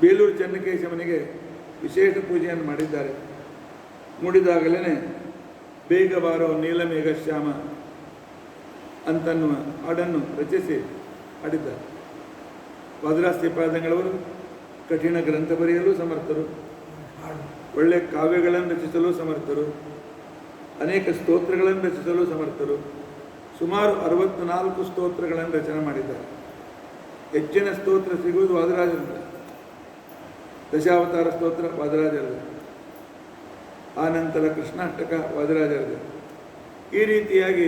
ಬೇಲೂರು ಚೆನ್ನಕೇಶವನಿಗೆ ವಿಶೇಷ ಪೂಜೆಯನ್ನು ಮಾಡಿದ್ದಾರೆ. ನೋಡಿದಾಗಲೇ ಬೇಗ ಬಾರೋ ನೀಲಮೇಘ ಶ್ಯಾಮ ಅಂತನ್ನುವ ಹಾಡನ್ನು ರಚಿಸಿ ಹಾಡಿದ್ದಾರೆ. ವಾದರಾಜ ಶ್ರೀಪಾದಂಗಳವರು ಕಠಿಣ ಗ್ರಂಥ ಬರೆಯಲು ಸಮರ್ಥರು, ಒಳ್ಳೆಯ ಕಾವ್ಯಗಳನ್ನು ರಚಿಸಲು ಸಮರ್ಥರು, ಅನೇಕ ಸ್ತೋತ್ರಗಳನ್ನು ರಚಿಸಲು ಸಮರ್ಥರು. ಸುಮಾರು 64 ಸ್ತೋತ್ರಗಳನ್ನು ರಚನೆ ಮಾಡಿದ್ದಾರೆ. ಹೆಚ್ಚಿನ ಸ್ತೋತ್ರ ಸಿಗುವುದು ವಾದರಾಜರಿಂದ. ದಶಾವತಾರ ಸ್ತೋತ್ರ ವಾದರಾಜರದು, ಆನಂತರ ಕೃಷ್ಣಾಷ್ಟಕ ವಾದರಾಜರದು. ಈ ರೀತಿಯಾಗಿ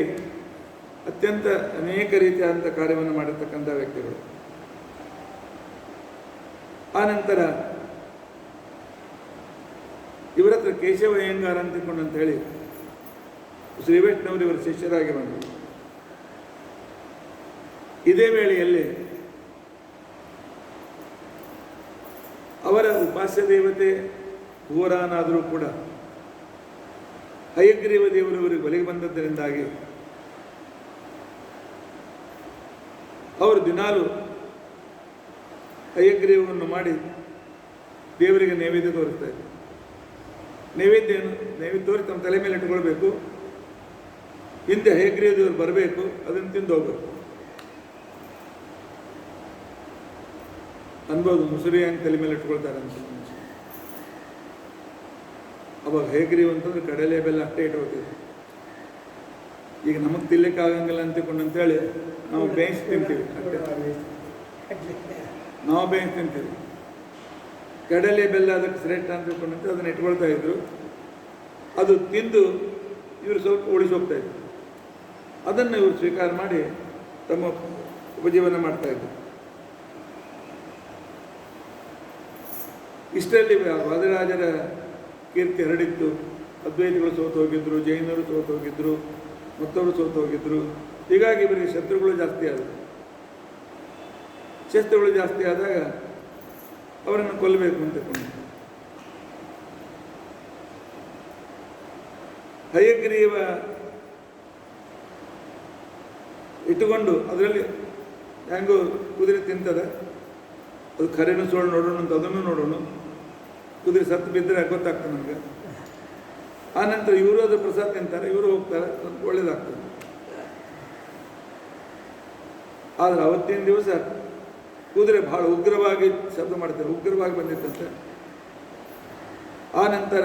ಅತ್ಯಂತ ಅನೇಕ ರೀತಿಯಾದಂಥ ಕಾರ್ಯವನ್ನು ಮಾಡಿರ್ತಕ್ಕಂಥ ವ್ಯಕ್ತಿಗಳು. ಆನಂತರ ಇವರ ಹತ್ರ ಕೇಶವ ಅಯ್ಯಂಗಾರ್ ಅಂತ ಹೇಳಿ ಶ್ರೀ ವೈಷ್ಣವರು ಇವರ ಶಿಷ್ಯರಾಗಿ ಬಂದರು. ಇದೇ ವೇಳೆಯಲ್ಲಿ ಅವರ ಉಪಾಸ್ಯ ದೇವತೆ ಭೂವರಾನಾದರೂ ಕೂಡ ಹಯಗ್ರೀವ ದೇವರು ಇವರಿಗೆ ಬಲಿಗೆ ಬಂದದ್ದರಿಂದಾಗಿ ಅವರು ದಿನಾಲು ಹಯಗ್ರೀವವನ್ನು ಮಾಡಿ ದೇವರಿಗೆ ನೈವೇದ್ಯ ತೋರಿಸ್ತಾ ಇದ್ರು. ನೈವೇದ್ಯ ತೋರಿಸಿ ತಮ್ಮ ತಲೆ ಮೇಲೆ ಇಟ್ಕೊಳ್ಬೇಕು. ಹಿಂದೆ ಹಯಗ್ರೀವ ದೇವರು ಬರಬೇಕು, ಅದನ್ನು ತಿಂದು ಹೋಗ್ಬೇಕು. ಅನ್ಬೋದು ಮುಸುರಿ ಹಂಗೆ ತಲೆ ಮೇಲೆ ಇಟ್ಕೊಳ್ತಾರೆ ಅಂತ. ಅವಾಗ ಹಯಗ್ರೀವ ಅಂತಂದ್ರೆ ಕಡಲೆ ಬೆಲ್ಲ ಅಷ್ಟೇ ಇಟ್ಕೊಳ್ತೀವಿ. ಈಗ ನಮಗೆ ತಿನ್ನಲಿಕ್ಕೆ ಆಗಂಗಿಲ್ಲ ಅಂತೇಳಿ ನಾವು ಬೇಯಿಸಿ ತಿಂತೀವಿ. ನಾವು ಬೇಯಿಸಿ ತಿಂತೀವಿ. ಕಡಲೆ ಬೆಲ್ಲ ಅದಕ್ಕೆ ಶ್ರೇಷ್ಠ ಅಂತ ತಿಳ್ಕೊಂಡಂತೆ ಅದನ್ನು ಇಟ್ಕೊಳ್ತಾ ಇದ್ರು. ಅದು ತಿಂದು ಇವರು ಸ್ವಲ್ಪ ಉಳಿಸಿ ಹೋಗ್ತಾ ಇದ್ರು. ಅದನ್ನು ಇವರು ಸ್ವೀಕಾರ ಮಾಡಿ ತಮ್ಮ ಉಪಜೀವನ ಮಾಡ್ತಾ ಇದ್ರು. ಇಷ್ಟರಲ್ಲಿ ವಾದಿರಾಜರ ಕೀರ್ತಿ ಹರಡಿತ್ತು. ಅದ್ವೈತಿಗಳು ಸೋತು ಹೋಗಿದ್ರು, ಜೈನರು ಸೋತು ಹೋಗಿದ್ರು, ಮತ್ತವರು ಸೋತು ಹೋಗಿದ್ರು. ಹೀಗಾಗಿ ಇವರಿಗೆ ಶತ್ರುಗಳು ಜಾಸ್ತಿ ಆದವು. ಶಸ್ತ್ರಗಳು ಜಾಸ್ತಿ ಆದಾಗ ಅವರನ್ನು ಕೊಲ್ಲಬೇಕು ಅಂತ ಕೊಂಡು ಹಯಗ್ರೀವ ಇಟ್ಟುಕೊಂಡು ಅದರಲ್ಲಿ ಹೆಂಗೋ ಕುದುರೆ ತಿಂತದೆ, ಅದು ಖರೇನು ಸೋಳು ನೋಡೋಣ ಅಂತ ಅದನ್ನು ನೋಡೋಣ. ಕುದುರೆ ಸತ್ತು ಬಿದ್ದರೆ ಗೊತ್ತಾಗ್ತದೆ ನಮಗೆ. ಆನಂತರ ಇವರು ಅದು ಪ್ರಸಾದ ತಿಂತಾರೆ, ಇವರು ಹೋಗ್ತಾರೆ, ಒಳ್ಳೇದಾಗ್ತದೆ. ಆದರೆ ಅವತ್ತಿನ ದಿವಸ ಕುದುರೆ ಬಹಳ ಉಗ್ರವಾಗಿ ಶಬ್ದ ಮಾಡ್ತಾರೆ, ಉಗ್ರವಾಗಿ ಬಂದಿತ್ತಂತೆ. ಆ ನಂತರ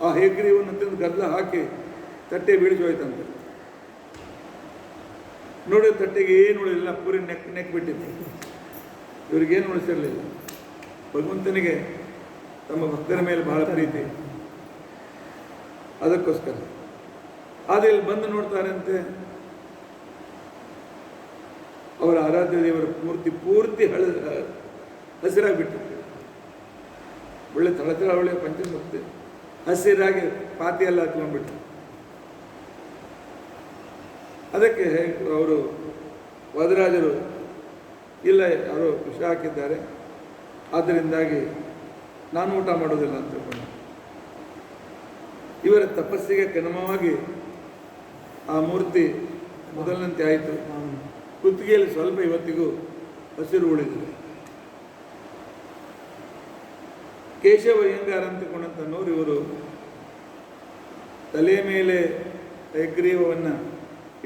ಆ ಹಯಗ್ರೀವನ್ನು ತಿಂದು ಗದ್ದಲ ಹಾಕಿ ತಟ್ಟೆ ಬೀಳಿಸಿ ಹೋಯ್ತಂತೆ. ನೋಡಿ ತಟ್ಟೆಗೆ ಏನು ಉಳಿಲಿಲ್ಲ, ಪೂರಿ ನೆಕ್ ಬಿಟ್ಟಿತ್ತು. ಇವ್ರಿಗೇನು ಉಳಿಸಿರಲಿಲ್ಲ. ಭಗವಂತನಿಗೆ ತಮ್ಮ ಭಕ್ತರ ಮೇಲೆ ಬಹಳ ಪ್ರೀತಿ, ಅದಕ್ಕೋಸ್ಕರ. ಆದರೆ ಇಲ್ಲಿ ಬಂದು ನೋಡ್ತಾರಂತೆ ಅವರ ಆರಾಧ್ಯ ದೇವರ ಪೂರ್ತಿ ಹಸಿರಾಗಿಬಿಟ್ಟು, ಒಳ್ಳೆ ತಳತಳ ಒಳ್ಳೆ ಪಂಚಮುಕ್ತಿ ಹಸಿರಾಗಿ ಪಾತಿಯೆಲ್ಲ ಹತ್ಕೊಂಡ್ಬಿಟ್ಟು. ಅದಕ್ಕೆ ಅವರು ವಾದರಾಜರು ಇಲ್ಲ ಯಾರೋ ವಿಷ ಹಾಕಿದ್ದಾರೆ, ಆದ್ದರಿಂದಾಗಿ ನಾನು ಊಟ ಮಾಡೋದಿಲ್ಲ ಅಂತ ತಿಳ್ಕೊಂಡು ಇವರ ತಪಸ್ಸಿಗೆ ಕ್ರಮವಾಗಿ ಆ ಮೂರ್ತಿ ಮೊದಲನಂತೆ ಆಯಿತು. ಕುತ್ತಿಗೆಯಲ್ಲಿ ಸ್ವಲ್ಪ ಇವತ್ತಿಗೂ ಹಸಿರು ಉಳಿದಿದೆ. ಕೇಶವ ಅಯ್ಯಂಗಾರ್ ಅಂತಕೊಂಡಂತನವರು ಇವರು ತಲೆ ಮೇಲೆ ಹಯಗ್ರೀವವನ್ನು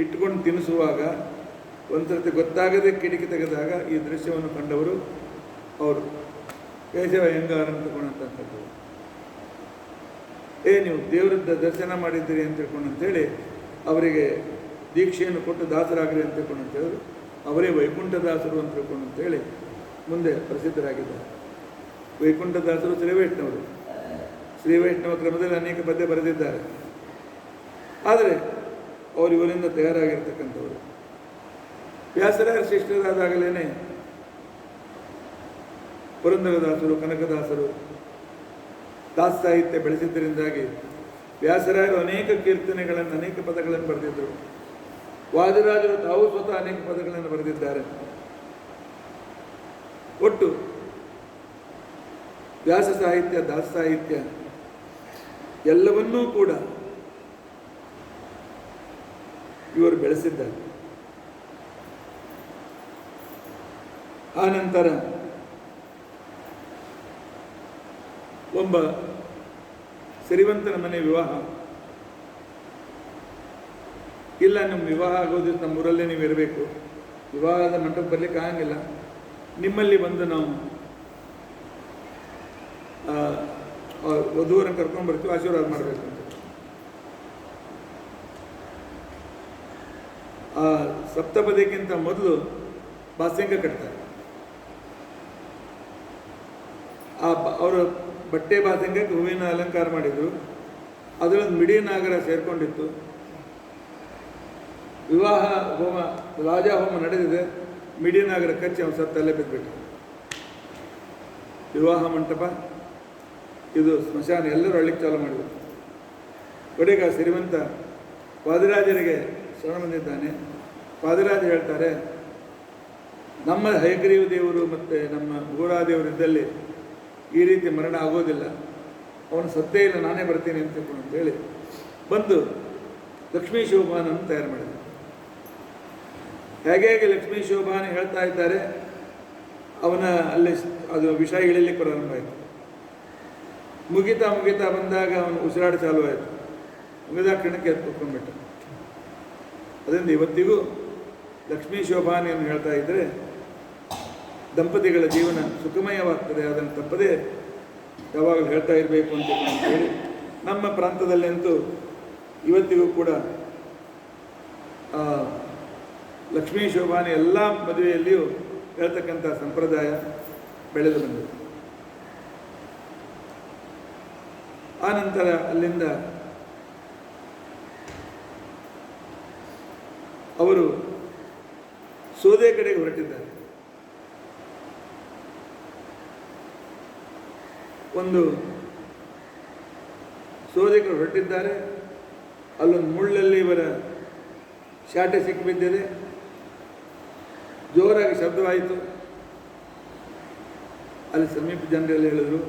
ಇಟ್ಕೊಂಡು ತಿನ್ನಿಸುವಾಗ ಒಂದ್ಸರ್ತಿ ಗೊತ್ತಾಗದೆ ಕಿಟಕಿ ತೆಗೆದಾಗ ಈ ದೃಶ್ಯವನ್ನು ಕಂಡವರು ಅವರು ಕೇಶವ ಅಯ್ಯಂಗಾರ್ ಅಂತಕೊಂಡಂಥದ್ದು. ನೀವು ದೇವರದ್ದ ದರ್ಶನ ಮಾಡಿದ್ದೀರಿ ಅಂತ ತಿಳ್ಕೊಂಡಂತೇಳಿ ಅವರಿಗೆ ದೀಕ್ಷೆಯನ್ನು ಕೊಟ್ಟು ದಾಸರಾಗ್ರಿ ಅಂತ ತಿಳ್ಕೊಂಡಂತೇಳಿದ್ರು. ಅವರೇ ವೈಕುಂಠದಾಸರು ಅಂತ ತಿಳ್ಕೊಂಡಂತೇಳಿ ಮುಂದೆ ಪ್ರಸಿದ್ಧರಾಗಿದ್ದಾರೆ. ವೈಕುಂಠದಾಸರು ಶ್ರೀವೈಷ್ಣವರು, ಶ್ರೀವೈಷ್ಣವ ಕ್ರಮದಲ್ಲಿ ಅನೇಕ ಪದ್ಯ ಬರೆದಿದ್ದಾರೆ. ಆದರೆ ಅವರು ಇವರಿಂದ ತಯಾರಾಗಿರ್ತಕ್ಕಂಥವರು. ವ್ಯಾಸರಾಯರ ಶಿಷ್ಟರಾದಾಗಲೇ ಪುರಂದರದಾಸರು, ಕನಕದಾಸರು ದಾಸ ಸಾಹಿತ್ಯ ಬೆಳೆಸಿದ್ದರಿಂದಾಗಿ ವ್ಯಾಸರಾಯರು ಅನೇಕ ಕೀರ್ತನೆಗಳನ್ನು, ಅನೇಕ ಪದಗಳನ್ನು ಬರೆದಿದ್ದರು. ವಾದಿರಾಜರು ತಾವು ಸ್ವತಃ ಅನೇಕ ಪದಗಳನ್ನು ಬರೆದಿದ್ದಾರೆ. ಒಟ್ಟು ವ್ಯಾಸ ಸಾಹಿತ್ಯ, ದಾಸ ಸಾಹಿತ್ಯ ಎಲ್ಲವನ್ನೂ ಕೂಡ ಇವರು ಬೆಳೆಸಿದ್ದಾರೆ. ಆನಂತರ ಒಬ್ಬ ಸಿರಿವಂತನ ಮನೆ ವಿವಾಹ. ಇಲ್ಲ, ನಿಮ್ಮ ವಿವಾಹ ಆಗೋದು ನಮ್ಮೂರಲ್ಲೇ ನೀವು ಇರಬೇಕು, ವಿವಾಹದ ಮಂಟಪ ಬರಲಿಕ್ಕೆ ಆಗಂಗಿಲ್ಲ, ನಿಮ್ಮಲ್ಲಿ ಬಂದು ನಾವು ವಧುವರನ್ನು ಕರ್ಕೊಂಡು ಬರ್ತೀವಿ, ಆಶೀರ್ವಾದ ಮಾಡಬೇಕು ಅಂತ. ಆ ಸಪ್ತಪದಿಗಿಂತ ಮೊದಲು ಬಾಸ್ಯಂಗ ಕಟ್ತಾರೆ. ಅವರ ಬಟ್ಟೆ ಬಾಸ್ಯಂಗಕ್ಕೆ ಹೂವಿನ ಅಲಂಕಾರ ಮಾಡಿದರು. ಅದರೊಂದು ಮಿಡಿ ನಾಗರ ಸೇರ್ಕೊಂಡಿತ್ತು. ವಿವಾಹ ಹೋಮ ರಾಜ ಹೋಮ ನಡೆದಿದೆ. ಮಿಡಿನಾಗರ ಕಚ್ಚಿ ಅವನು ಸತ್ತಲ್ಲೇ ಬಿದ್ದುಬಿಟ್ಟು. ವಿವಾಹ ಮಂಟಪ, ಇದು ಸ್ಮಶಾನ, ಎಲ್ಲರೂ ಅಳ್ಳಿಕ್ಕೆ ಚಾಲು ಮಾಡಿದರು. ಕೊನೆಗೆ ಆ ಸಿರಿವಂತ ವಾದಿರಾಜರಿಗೆ ಶರಣ ಬಂದಿದ್ದಾನೆ. ವಾದಿರಾಜ ಹೇಳ್ತಾರೆ, ನಮ್ಮ ಹಯಗ್ರೀವ ದೇವರು ಮತ್ತು ನಮ್ಮ ಗೋರಾದೇವರಿದ್ದಲ್ಲಿ ಈ ರೀತಿ ಮರಣ ಆಗೋದಿಲ್ಲ, ಅವನು ಸತ್ತೇ ಇಲ್ಲ, ನಾನೇ ಬರ್ತೀನಿ ಅಂತ ಹೇಳಿ ಬಂದು ಲಕ್ಷ್ಮೀ ಶೋಭಾನನ್ನು ತಯಾರು ಮಾಡಿದರು. ಹೇಗೆ ಲಕ್ಷ್ಮೀ ಶೋಭಾನ ಹೇಳ್ತಾ ಇದ್ದಾರೆ, ಅವನ ಅಲ್ಲಿ ಅದು ವಿಷ ಇಳಿಲಿಕ್ಕೆ ಪ್ರಾರಂಭ ಆಯಿತು. ಮುಗಿತಾ ಬಂದಾಗ ಅವನು ಉಸಿರಾಟ ಚಾಲು ಆಯಿತು. ಮುಗಿದ ಕ್ಷಣಕ್ಕೆ ಎತ್ಕೊಂಡ್ಬಿಟ್ಟ. ಅದರಿಂದ ಇವತ್ತಿಗೂ ಲಕ್ಷ್ಮೀ ಶೋಭಾನೆಯನ್ನು ಹೇಳ್ತಾ ಇದ್ದರೆ ದಂಪತಿಗಳ ಜೀವನ ಸುಖಮಯವಾಗ್ತದೆ. ಅದನ್ನು ತಪ್ಪದೇ ಯಾವಾಗಲೂ ಹೇಳ್ತಾ ಇರಬೇಕು ಅಂತ ಹೇಳಿ ನಮ್ಮ ಪ್ರಾಂತದಲ್ಲಂತೂ ಇವತ್ತಿಗೂ ಕೂಡ ಲಕ್ಷ್ಮೀ ಶೋಭಾನೆ ಎಲ್ಲ ಮದುವೆಯಲ್ಲಿಯೂ ಹೇಳ್ತಕ್ಕಂಥ ಸಂಪ್ರದಾಯ ಬೆಳೆದು ಬಂದಿದೆ. ಆ ನಂತರ ಅಲ್ಲಿಂದ ಅವರು ಸೋದೆ ಕಡೆಗೆ ಹೊರಟಿದ್ದಾರೆ. ಒಂದು ಸೋದೆ ಕಡೆ ಹೊರಟಿದ್ದಾರೆ. ಅಲ್ಲೊಂದು ಮುಳ್ಳಲ್ಲಿ ಇವರ ಶಾಟೆ ಸಿಕ್ಕಿಬಿದ್ದಿದೆ. ಜೋರಾಗಿ ಶಬ್ದವಾಯಿತು. ಅಲ್ಲಿ ಸಮೀಪ ಜನರೆಲ್ಲ ಹೇಳಿದ್ರು,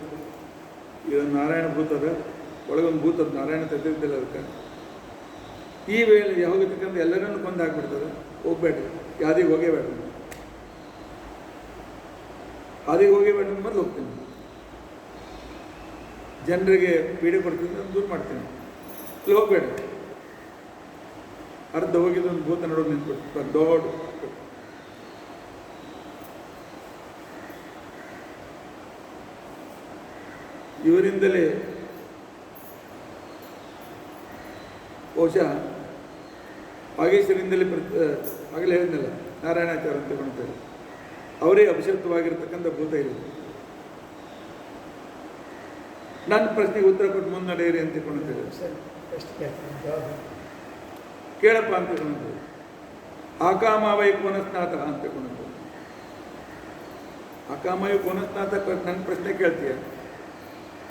ಇದೊಂದು ನಾರಾಯಣ ಭೂತದ, ಒಳಗೊಂದು ಭೂತದ, ನಾರಾಯಣ ತೆಗೆದಿದ್ದಿಲ್ಲ ಅದಕ್ಕೆ. ಈ ವೇಳೆ ಯಾವಾಗಬೇಕಂದ್ರೆ ಎಲ್ಲರನ್ನೂ ಕೊಂದು ಹಾಕ್ಬಿಡ್ತದೆ, ಹೋಗ್ಬೇಡ್ರಿ, ಯಾದಿಗೆ ಹೋಗೇಬೇಡ್ರಿ, ಹಾದಿಗೆ ಹೋಗೇಬೇಡ ಮೊದಲು ಹೋಗ್ತೀನಿ, ಜನರಿಗೆ ಪೀಡೆ ಕೊಡ್ತೀನಿ, ದೂರ ಮಾಡ್ತೀನಿ, ಇಲ್ಲಿ ಹೋಗ್ಬೇಡ. ಅರ್ಧ ಹೋಗಿದ್ದೊಂದು ಭೂತ ನೋಡೋದು ನಿಂತ್ಬಿಟ್ಟು ದೊಡ್ಡ ಇವರಿಂದಲೇ ಬಹುಶಃ ವಾಗೇಶ್ವರಿಂದಲೇ ಆಗಲೇ ಹೇಳಿದ್ನಲ್ಲ ನಾರಾಯಣಾಚಾರ್ಯ ಅಂತ ತಿಳ್ಕೊಳ್ತಾರೆ, ಅವರೇ ಅಭಿಷಕ್ತವಾಗಿರ್ತಕ್ಕಂಥ ಭೂತ ಇಲ್ಲ. ನನ್ನ ಪ್ರಶ್ನೆಗೆ ಉತ್ತರ ಕೊಟ್ಟು ಮುನ್ನಡೆಯಿರಿ ಅಂತ ತಿಳ್ಕೊಳ್ತೇವೆ. ಕೇಳಪ್ಪ ಅಂತ ತಿಳ್ಕೊಳ್ತೇವೆ. ಆಕಾಮಾವೈ ಕೋನಸ್ನಾಥ ಅಂತ ತಿಳ್ಕೊಳ್ತೇವೆ. ಆಕಾಮವೈ ಕೋನಸ್ನಾಥ ನನ್ನ ಪ್ರಶ್ನೆ ಕೇಳ್ತೀಯ.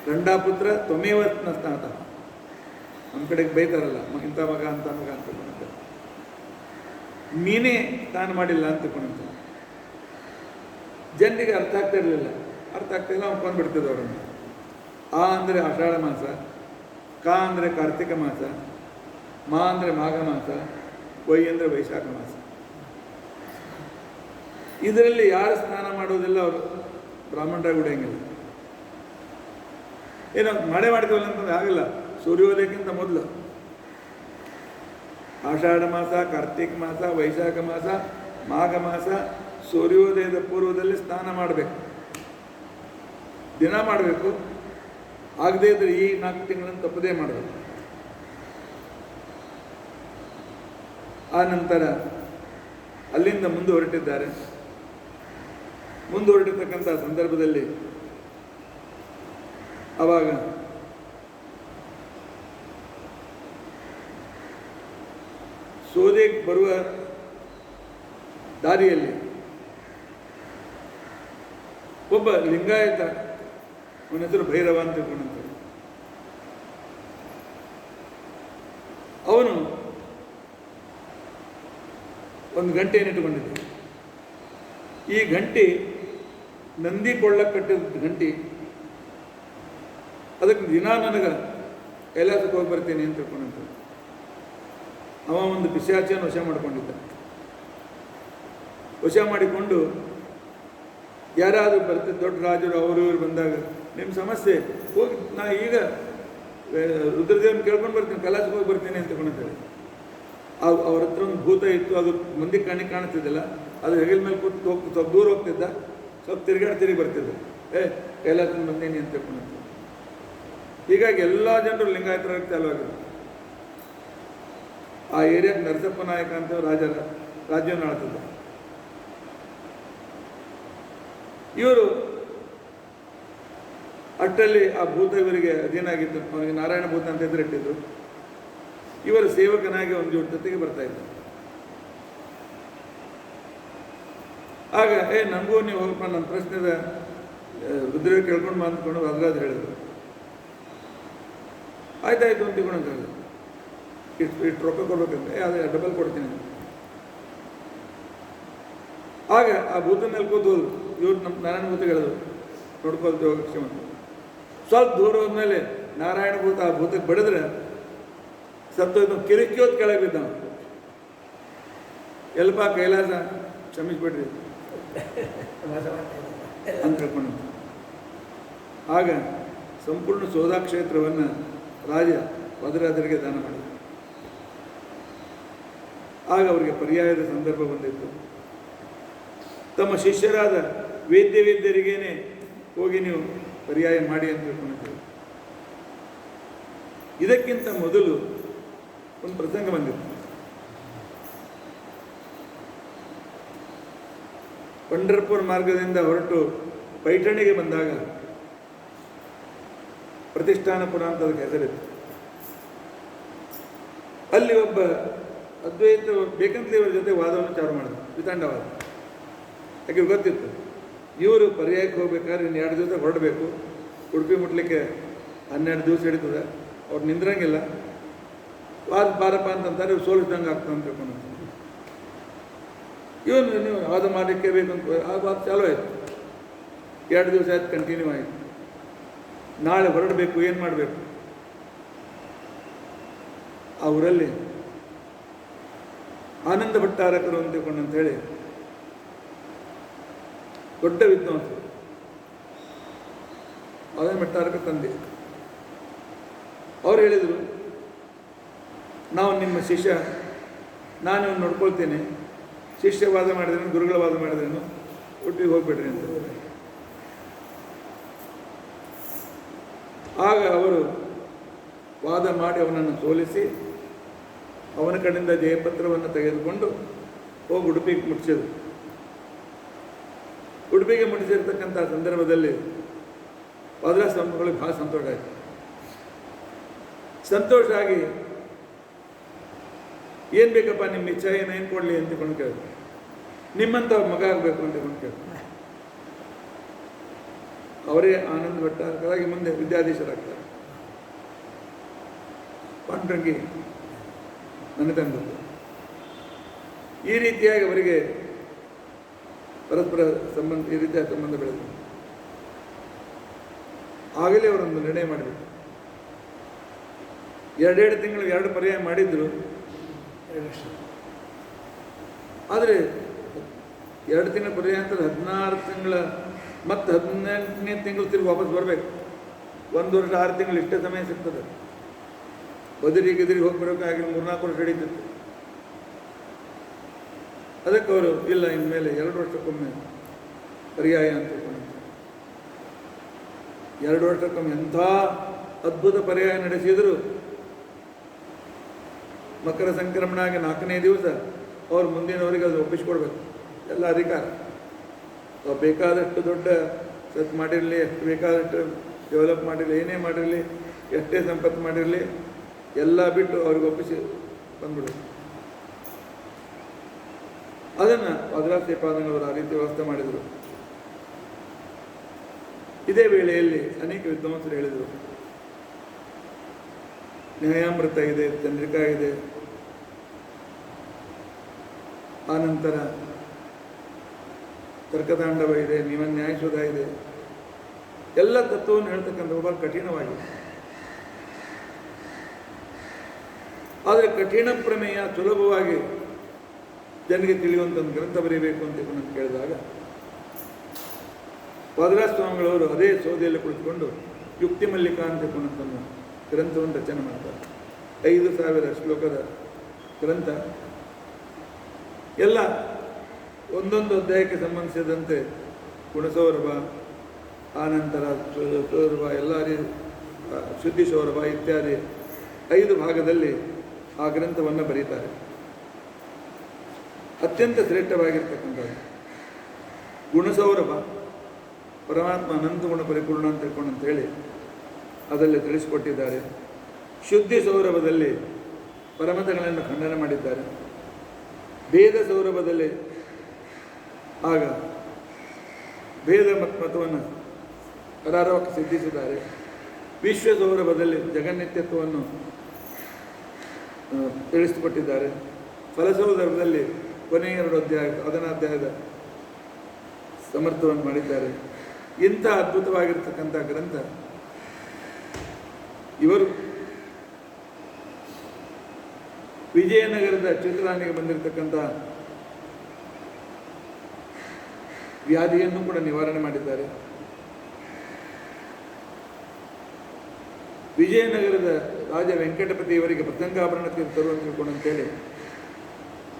ಗಂಡಾಪುತ್ರ ತ್ವಮೇವ ಸ್ನಾತ. ನಮ್ಮ ಕಡೆಗೆ ಬೈತಾರಲ್ಲ, ಇಂಥ ಮಗ ಅಂತ ಮಗ ಅಂತ ತಿಳ್ಕೊಳ್ತೇವೆ. ನೀನೇ ಸ್ನಾನ ಮಾಡಿಲ್ಲ ಅಂತ ತಿಳ್ಕೊಳ್ತೇವೆ. ಜನರಿಗೆ ಅರ್ಥ ಆಗ್ತಾ ಇರಲಿಲ್ಲ. ಅರ್ಥ ಆಗ್ತಾಯಿಲ್ಲ, ಅವ್ನು ಕೊಂಡ್ಬಿಡ್ತಿದ್ದೆ ಅವರನ್ನು. ಆ ಅಂದರೆ ಆಷಾಢ ಮಾಸ, ಕ ಅಂದರೆ ಕಾರ್ತಿಕ ಮಾಸ, ಮಾ ಅಂದರೆ ಮಾಘ ಮಾಸ, ವೈ ಅಂದರೆ ವೈಶಾಖ ಮಾಸ. ಇದರಲ್ಲಿ ಯಾರು ಸ್ನಾನ ಮಾಡೋದಿಲ್ಲ ಅವರು ಬ್ರಾಹ್ಮಣರಾಗಿ ಉಳಿಯಂಗಿಲ್ಲ. ಏನೋ ಮಳೆ ಮಾಡ್ತೀವಲ್ಲ ಅಂತಂದ್ರೆ ಆಗಲ್ಲ. ಸೂರ್ಯೋದಯಕ್ಕಿಂತ ಮೊದಲು ಆಷಾಢ ಮಾಸ, ಕಾರ್ತಿಕ ಮಾಸ, ವೈಶಾಖ ಮಾಸ, ಮಾಘ ಮಾಸ, ಸೂರ್ಯೋದಯದ ಪೂರ್ವದಲ್ಲಿ ಸ್ನಾನ ಮಾಡಬೇಕು. ದಿನ ಮಾಡಬೇಕು. ಆಗದೇ ಇದ್ರೆ ಈ 4 ತಿಂಗಳನ್ನು ತಪ್ಪದೇ ಮಾಡಬೇಕು. ಆ ನಂತರ ಅಲ್ಲಿಂದ ಮುಂದುವರೆಟಿದ್ದಾರೆ. ಮುಂದುವರೆಟಿರ್ತಕ್ಕಂಥ ಸಂದರ್ಭದಲ್ಲಿ ಆವಾಗ ಸೋದೆಗೆ ಬರುವ ದಾರಿಯಲ್ಲಿ ಒಬ್ಬ ಲಿಂಗಾಯತ, ಅವನ ಹೆಸರು ಭೈರವ ಅಂತ ತಿಳ್ಕೊಂಡಂತೆ, ಅವನು ಒಂದು ಗಂಟೆಯನ್ನು ಇಟ್ಟುಕೊಂಡಿದ್ದ. ಈ ಗಂಟೆ ನಂದಿ ಕೊಳ್ಳ ಕಟ್ಟಿದ ಗಂಟೆ. ಅದಕ್ಕೆ ದಿನ ನನಗೆ ಕೈಲಾಸಕ್ಕೆ ಹೋಗಿ ಬರ್ತೀನಿ ಅಂತ ತಿಳ್ಕೊಂಡಂತ. ಅವ ಒಂದು ಪಿಶಾಚಿಯನ್ನು ವಶ ಮಾಡಿಕೊಂಡಿದ್ದ. ವಶ ಮಾಡಿಕೊಂಡು ಯಾರಾದರೂ ಬರ್ತಿದ್ದ ದೊಡ್ಡ ರಾಜರು ಅವರು ಇವರು ಬಂದಾಗ, ನಿಮ್ಮ ಸಮಸ್ಯೆ ಹೋಗಿ ನಾ ಈಗ ರುದ್ರದೇವನ ಕೇಳ್ಕೊಂಡು ಬರ್ತೀನಿ, ಕೈಲಾಸಕ್ಕೆ ಹೋಗಿ ಬರ್ತೀನಿ ಅಂತ ತಿಳ್ಕೊಂಡಂತೇಳಿ. ಅವ್ರ ಹತ್ರ ಒಂದು ಭೂತ ಇತ್ತು. ಅದು ಮಂದಿ ಕಣ್ಣಿಗೆ ಕಾಣ್ತಿದ್ದಿಲ್ಲ. ಅದು ಹೆಗಲ ಮೇಲೆ ಕೂತು ಸ್ವಲ್ಪ ದೂರ ಹೋಗ್ತಿದ್ದ, ಸ್ವಲ್ಪ ತಿರುಗಿ ಬರ್ತಿದ್ದ. ಕೈಲಾಸನ ಬಂದೀನಿ ಅಂತ ತಿಳ್ಕೊಂಡಂತ. ಹೀಗಾಗಿ ಎಲ್ಲ ಜನರು ಲಿಂಗಾಯತರಾಗಿ ಚಾಲುವಾಗಿದ್ರು. ಆ ಏರಿಯಾಕ್ಕೆ ನರಸಪ್ಪ ನಾಯಕ ಅಂತ ರಾಜ್ಯವನ್ನು ಆಳ್ತಿದ್ದ. ಇವರು ಅಷ್ಟರಲ್ಲಿ ಆ ಭೂತ ಇವರಿಗೆ ಅಧೀನಾಗಿದ್ದು. ಅವನಿಗೆ ನಾರಾಯಣ ಭೂತ ಅಂತ ಹೆಸರಿಟ್ಟಿದ್ರು. ಇವರ ಸೇವಕನಾಗಿ ಒಂದು ಜೋಡಿ ಜೊತೆಗೆ ಬರ್ತಾ ಇದ್ದ. ಆಗ ನನಗೂ ನೀವು ಹೋಗಪ್ಪ ನನ್ನ ಪ್ರಶ್ನೆದ ರುದ್ರ ಕೇಳ್ಕೊಂಡು ಮಾತ್ಕೊಂಡು ವರದರಾಜ್ ಹೇಳಿದ್ರು. ಆಯ್ತಾಯ್ತು ಅಂತ ತಿಳ್ಕೊಂಡು ಇಷ್ಟು ರೊಕ್ಕ ಕೊಡ್ಬೇಕಂದ್ರೆ ಅದೇ ಡಬಲ್ ಕೊಡ್ತೀನಿ. ಆಗ ಆ ಭೂತನ ಮೇಲೆ ಕೂತು ಹೋದ್ರು. ಇವ್ರು ನಮ್ಮ ನಾರಾಯಣ ಭೂತ ಹೇಳಿದ್ರು ನೋಡ್ಕೊಳ್ತೀವಿ ಹೋಗಕ್ಕೆ ಅಂತ. ಸ್ವಲ್ಪ ದೂರ ಹೋದ್ಮೇಲೆ ನಾರಾಯಣ ಭೂತ ಆ ಭೂತಕ್ಕೆ ಬಡಿದ್ರೆ ಸತ್ತೋಯ್ತು. ಕಿರಿಕಿಯೋದು ಕೆಳಗೆ ಬಿದ್ದ. ಎಲ್ಪ ಕೈಲಾಸ ಕ್ಷಮಿಸ್ಬಿಡ್ರಿ ಅಂತ ತಿಳ್ಕೊಂಡು ಆಗ ಸಂಪೂರ್ಣ ಸೋದಾ ಕ್ಷೇತ್ರವನ್ನು ರಾಜ ವರದರಾಜರಿಗೆ ದಾನ ಮಾಡಿದ. ಆಗ ಅವರಿಗೆ ಪರ್ಯಾಯದ ಸಂದರ್ಭ ಬಂದಿತ್ತು. ತಮ್ಮ ಶಿಷ್ಯರಾದ ವೇದ್ಯರಿಗೇನೆ ಹೋಗಿ ನೀವು ಪರ್ಯಾಯ ಮಾಡಿ ಅಂತ ತಿಳ್ಕೊಂಡಿದ್ದೀವಿ. ಇದಕ್ಕಿಂತ ಮೊದಲು ಒಂದು ಪ್ರಸಂಗ ಬಂದಿತ್ತು. ಪಂಢರಪುರ ಮಾರ್ಗದಿಂದ ಹೊರಟು ಪೈಠಣಿಗೆ ಬಂದಾಗ ಪ್ರತಿಷ್ಠಾನಪುರ ಅಂತ ಅದಕ್ಕೆ ಹೆಸರಿತ್ತು. ಅಲ್ಲಿ ಒಬ್ಬ ಅದ್ವೈತ ಬೇಕಂತಲೇ ಇವರ ಜೊತೆ ವಾದವನ್ನು ಚಾಲು ಮಾಡಿದ್ರು, ವಿತಂಡವಾದ. ಯಾಕೆ ಗೊತ್ತಿತ್ತು ಇವರು ಪರ್ಯಾಯಕ್ಕೆ ಹೋಗ್ಬೇಕಾದ್ರೆ ಇನ್ನು 2 ದಿವಸ ಹೊರಡಬೇಕು. ಉಡುಪಿ ಮುಟ್ಲಿಕ್ಕೆ 12 ದಿವಸ ಹಿಡಿತದೆ. ಅವ್ರು ನಿಂದ್ರಂಗಿಲ್ಲ. ವಾದ ಬಾರಪ್ಪ ಅಂತಂತಾರೆ. ಇವ್ರು ಸೋಲಿಸ್ದಂಗೆ ಆಗ್ತದೆ ಅಂತ ತಿಳ್ಕೊಂಡು ಇವನು ನೀವು ವಾದ ಮಾಡಲಿಕ್ಕೆ ಬೇಕು ಅಂತ ಆ ವಾದ ಚಾಲೂ ಆಯಿತು. 2 ದಿವಸ ಆಯ್ತು, ಕಂಟಿನ್ಯೂ ಆಯಿತು. ನಾಳೆ ಹೊರಡಬೇಕು, ಏನು ಮಾಡಬೇಕು? ಆ ಊರಲ್ಲಿ ಆನಂದ ಭಟ್ಟಾರಕರು ಅಂತ ತಿಳ್ಕೊಂಡು ಅಂತೇಳಿ ದೊಡ್ಡ ವಿದ್ವಾಂಸರು, ಆನಂದ ಭಟ್ಟಾರಕ ತಂದೆ. ಅವ್ರು ಹೇಳಿದರು, ನಾವು ನಿಮ್ಮ ಶಿಷ್ಯ, ನಾನು ಇವನು ನೋಡ್ಕೊಳ್ತೇನೆ. ಶಿಷ್ಯ ವಾದ ಮಾಡಿದ್ರೇನು, ಗುರುಗಳ ವಾದ ಮಾಡಿದ್ರೇನು, ಒಟ್ಟಿಗೆ ಹೋಗ್ಬಿಡ್ರಿ ಅಂತ. ಆಗ ಅವರು ವಾದ ಮಾಡಿ ಅವನನ್ನು ಸೋಲಿಸಿ ಅವನ ಕಡೆಯಿಂದ ಜಯಪತ್ರವನ್ನು ತೆಗೆದುಕೊಂಡು ಹೋಗಿ ಉಡುಪಿಗೆ ಮುಟ್ಟಿಸಿದರು. ಉಡುಪಿಗೆ ಮುಟ್ಟಿಸಿರ್ತಕ್ಕಂಥ ಸಂದರ್ಭದಲ್ಲಿ ವರದರಾಜ ಸ್ವಾಮಿಗಳಿಗೆ ಭಾಳ ಸಂತೋಷ ಆಯಿತು. ಸಂತೋಷ ಆಗಿ ಏನು ಬೇಕಪ್ಪ ನಿಮ್ಮ ಇಚ್ಛೆ, ಏನು ಕೊಡಲಿ ಅಂತ ಕೊಂಡು ಕೇಳಿದ್ರು. ನಿಮ್ಮಂಥ ಮಗ ಆಗಬೇಕು ಅಂತ ಕೊಂಡು ಕೇಳಿದ್ರು. ಅವರೇ ಆನಂದ ಭಟ್ಟಾರಕರಾಗಿ ಮುಂದೆ ವಿದ್ಯಾಧೀಶರಾಗ್ತಾರೆ. ಪಾಂಡುರಂಗಿ ಮನೆ ತಂದದ್ದು. ಈ ರೀತಿಯಾಗಿ ಅವರಿಗೆ ಪರಸ್ಪರ ಸಂಬಂಧ, ಈ ರೀತಿಯ ಸಂಬಂಧ ಬೆಳೆದು ಆಗಲೇ ಅವರೊಂದು ನಿರ್ಣಯ ಮಾಡಿಬಿಟ್ಟು 2 ತಿಂಗಳು 2 ಪರ್ಯಾಯ ಮಾಡಿದ್ರು. ಆದರೆ 2 ತಿಂಗಳ ಪರ್ಯಾಯ ಅಂತ 16 ತಿಂಗಳ ಮತ್ತು 18ನೇ ತಿಂಗಳು ತಿರುಗಿ ವಾಪಸ್ ಬರಬೇಕು. 1 ವರ್ಷ 6 ತಿಂಗಳು ಇಷ್ಟೇ ಸಮಯ ಸಿಗ್ತದೆ. ಬದರಿಗೆ ಹೋಗಿ ಬರೋಕ್ಕಾಗಿ 3-4 ವರ್ಷ ಹಿಡಿತಿತ್ತು. ಅದಕ್ಕೆ ಅವರು ಇಲ್ಲ, ಇನ್ಮೇಲೆ 2 ವರ್ಷಕ್ಕೊಮ್ಮೆ ಪರ್ಯಾಯ ಅಂತ ತಿಳ್ಕೊಂಡು 2 ವರ್ಷಕ್ಕೊಮ್ಮೆ ಎಂಥ ಅದ್ಭುತ ಪರ್ಯಾಯ ನಡೆಸಿದರು. ಮಕರ ಸಂಕ್ರಮಣಾಗಿ 4ನೇ ದಿವಸ ಅವ್ರು ಮುಂದಿನವರಿಗೆ ಅದು ಒಪ್ಪಿಸ್ಕೊಡ್ಬೇಕು ಎಲ್ಲ ಅಧಿಕಾರ. ಅವ್ರು ಬೇಕಾದಷ್ಟು ದೊಡ್ಡ ಸತ್ ಮಾಡಿರಲಿ, ಎಷ್ಟು ಬೇಕಾದಷ್ಟು ಡೆವಲಪ್ ಮಾಡಿರಲಿ, ಏನೇ ಮಾಡಿರಲಿ, ಎಷ್ಟೇ ಸಂಪತ್ತು ಮಾಡಿರಲಿ, ಎಲ್ಲ ಬಿಟ್ಟು ಅವ್ರಿಗೆ ಒಪ್ಪಿಸಿ ಬಂದ್ಬಿಡು. ಅದನ್ನು ವರದರಾಜ ಶ್ರೀಪಾದಂಗಳವರು ಆ ರೀತಿ ವ್ಯವಸ್ಥೆ ಮಾಡಿದರು. ಇದೇ ವೇಳೆಯಲ್ಲಿ ಅನೇಕ ವಿದ್ವಾಂಸರು ಹೇಳಿದರು, ನ್ಯಾಯಾಮೃತ ಇದೆ, ಚಂದ್ರಿಕಾ ಇದೆ, ಆನಂತರ ತರ್ಕತಾಂಡವ ಇದೆ, ನ್ಯಾಯಶೋಧ ಇದೆ. ಎಲ್ಲ ತತ್ವವನ್ನು ಹೇಳ್ತಕ್ಕಂಥ ಬಹಳ ಕಠಿಣವಾಗಿದೆ. ಆದರೆ ಕಠಿಣ ಪ್ರಮೇಯ ಸುಲಭವಾಗಿ ಜನರಿಗೆ ತಿಳಿಯುವಂಥ ಒಂದು ಗ್ರಂಥ ಬರೀಬೇಕು ಅಂತ ಕೇಳಿದಾಗ ವರದರಾಜ ಸ್ವಾಮಿಗಳವರು ಅದೇ ಸೌದೆಯಲ್ಲಿ ಕುಳಿತುಕೊಂಡು ಯುಕ್ತಿ ಮಲ್ಲಿಕ ಅಂತ ಒಂದು ಗ್ರಂಥವನ್ನು ರಚನೆ ಮಾಡ್ತಾರೆ. 5000 ಶ್ಲೋಕದ ಗ್ರಂಥ. ಎಲ್ಲ ಒಂದೊಂದು ಅಧ್ಯಾಯಕ್ಕೆ ಸಂಬಂಧಿಸಿದಂತೆ ಗುಣಸೌರಭ, ಆನಂತರ ಸೌರಭ, ಎಲ್ಲ ಶುದ್ಧಿ ಸೌರಭ ಇತ್ಯಾದಿ 5 ಭಾಗದಲ್ಲಿ ಆ ಗ್ರಂಥವನ್ನು ಬರೀತಾರೆ. ಅತ್ಯಂತ ಶ್ರೇಷ್ಠವಾಗಿರ್ತಕ್ಕಂಥದ್ದು ಗುಣಸೌರಭ, ಪರಮಾತ್ಮ ಅನಂತ ಗುಣ ಪರಿಪೂರ್ಣ ಅಂತ ತಿಳ್ಕೊಂಡು ಅಂತೇಳಿ ಅದರಲ್ಲಿ ತಿಳಿಸಿಕೊಟ್ಟಿದ್ದಾರೆ. ಶುದ್ಧಿ ಸೌರಭದಲ್ಲಿ ಪರಮತಗಳನ್ನು ಖಂಡನೆ ಮಾಡಿದ್ದಾರೆ. ಭೇದ ಸೌರಭದಲ್ಲಿ ಆಗ ಭೇದ ಮತವನ್ನು ಕರಾರವಾಗಿ ಸಿದ್ಧಿಸಿದ್ದಾರೆ. ವಿಶ್ವಸೌರಭದಲ್ಲಿ ಜಗನ್ನಿತ್ಯತ್ವವನ್ನು ತಿಳಿಸಿಕೊಟ್ಟಿದ್ದಾರೆ. ಫಲಸೌರಭದಲ್ಲಿ ಕೊನೆಯ 2 ಅಧ್ಯಾಯ 10ನೇ ಅಧ್ಯಾಯದ ಸಮರ್ಥವನ್ನು ಮಾಡಿದ್ದಾರೆ. ಇಂಥ ಅದ್ಭುತವಾಗಿರ್ತಕ್ಕಂಥ ಗ್ರಂಥ ಇವರು ವಿಜಯನಗರದ ಚಿತ್ರರಾಣಿಗೆ ಬಂದಿರತಕ್ಕಂಥ ವ್ಯಾಧಿಯನ್ನು ಕೂಡ ನಿವಾರಣೆ ಮಾಡಿದ್ದಾರೆ. ವಿಜಯನಗರದ ರಾಜ ವೆಂಕಟಪತಿ ಇವರಿಗೆ ಪ್ರಸಂಗಾಭರಣ ತರುವಂತೆ ತಿಳ್ಕೊಂಡಂತೇಳಿ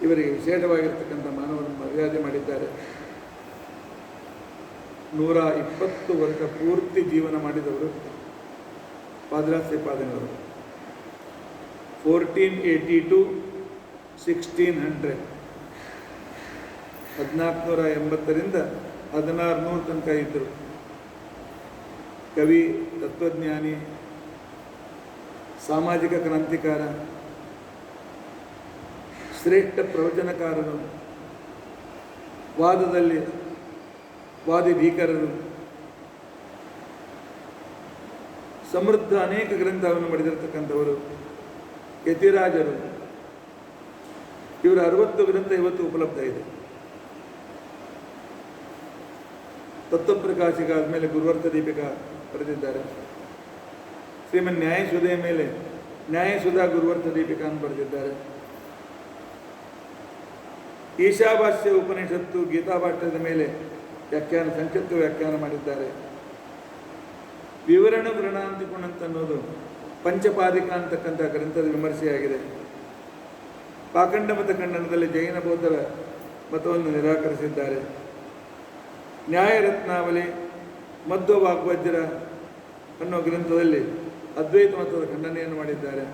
ಇವರಿಗೆ ವಿಶೇಷವಾಗಿರ್ತಕ್ಕಂಥ ಮಾನವನ ಮರ್ಯಾದೆ ಮಾಡಿದ್ದಾರೆ. 120 ವರ್ಷ ಪೂರ್ತಿ ಜೀವನ ಮಾಡಿದವರು ಪಾದರಾಜ ಶ್ರೀಪಾದಂಗಳವರು. 1482 1600 1480ರಿಂದ 1600 ತನಕ ಇದ್ದರು. ಕವಿ, ತತ್ವಜ್ಞಾನಿ, ಸಾಮಾಜಿಕ ಕ್ರಾಂತಿಕಾರ, ಶ್ರೇಷ್ಠ ಪ್ರವಚನಕಾರರು, ವಾದದಲ್ಲಿ ವಾದಿ ಭೀಕರರು, ಸಮೃದ್ಧ ಅನೇಕ ಗ್ರಂಥವನ್ನು ಬರೆದಿರತಕ್ಕಂಥವರು, ಯತಿರಾಜರು. ಇವರ 60 ಗ್ರಂಥ ಇವತ್ತು ಉಪಲಬ್ಧ ಇದೆ. ತತ್ವಪ್ರಕಾಶಿಕ ಆದಮೇಲೆ ಗುರುವರ್ಥ ದೀಪಿಕಾ ಬರೆದಿದ್ದಾರೆ. ಶ್ರೀಮನ್ ನ್ಯಾಯಸುಧೆಯ ಮೇಲೆ ನ್ಯಾಯಸುಧಾ ಗುರುವರ್ಥ ದೀಪಿಕಾ ಅನ್ನು ಬರೆದಿದ್ದಾರೆ. ಈಶಾಭಾಷ್ಯ ಉಪನಿಷತ್ತು ಗೀತಾಭಾಷ್ಯದ ಮೇಲೆ ವ್ಯಾಖ್ಯಾನ, ಸಂಕ್ಷಿಪ್ತ ವ್ಯಾಖ್ಯಾನ ಮಾಡಿದ್ದಾರೆ. ವಿವರಣ ಅನ್ನೋದು ಪಂಚಪಾದಿಕ ಅಂತಕ್ಕಂಥ ಗ್ರಂಥದ ವಿಮರ್ಶೆಯಾಗಿದೆ. ಪಾಖಂಡ ಮತ ಖಂಡನದಲ್ಲಿ ಜೈನ ಬೌದ್ಧರ ಮತವನ್ನು ನಿರಾಕರಿಸಿದ್ದಾರೆ. ನ್ಯಾಯರತ್ನಾವಲಿ, ಮಧ್ವ ವಾಗ್ವಜ್ರ ಅನ್ನೋ ಗ್ರಂಥದಲ್ಲಿ ಅದ್ವೈತ ಮತದ ಖಂಡನೆಯನ್ನು ಮಾಡಿದ್ದಾರೆ.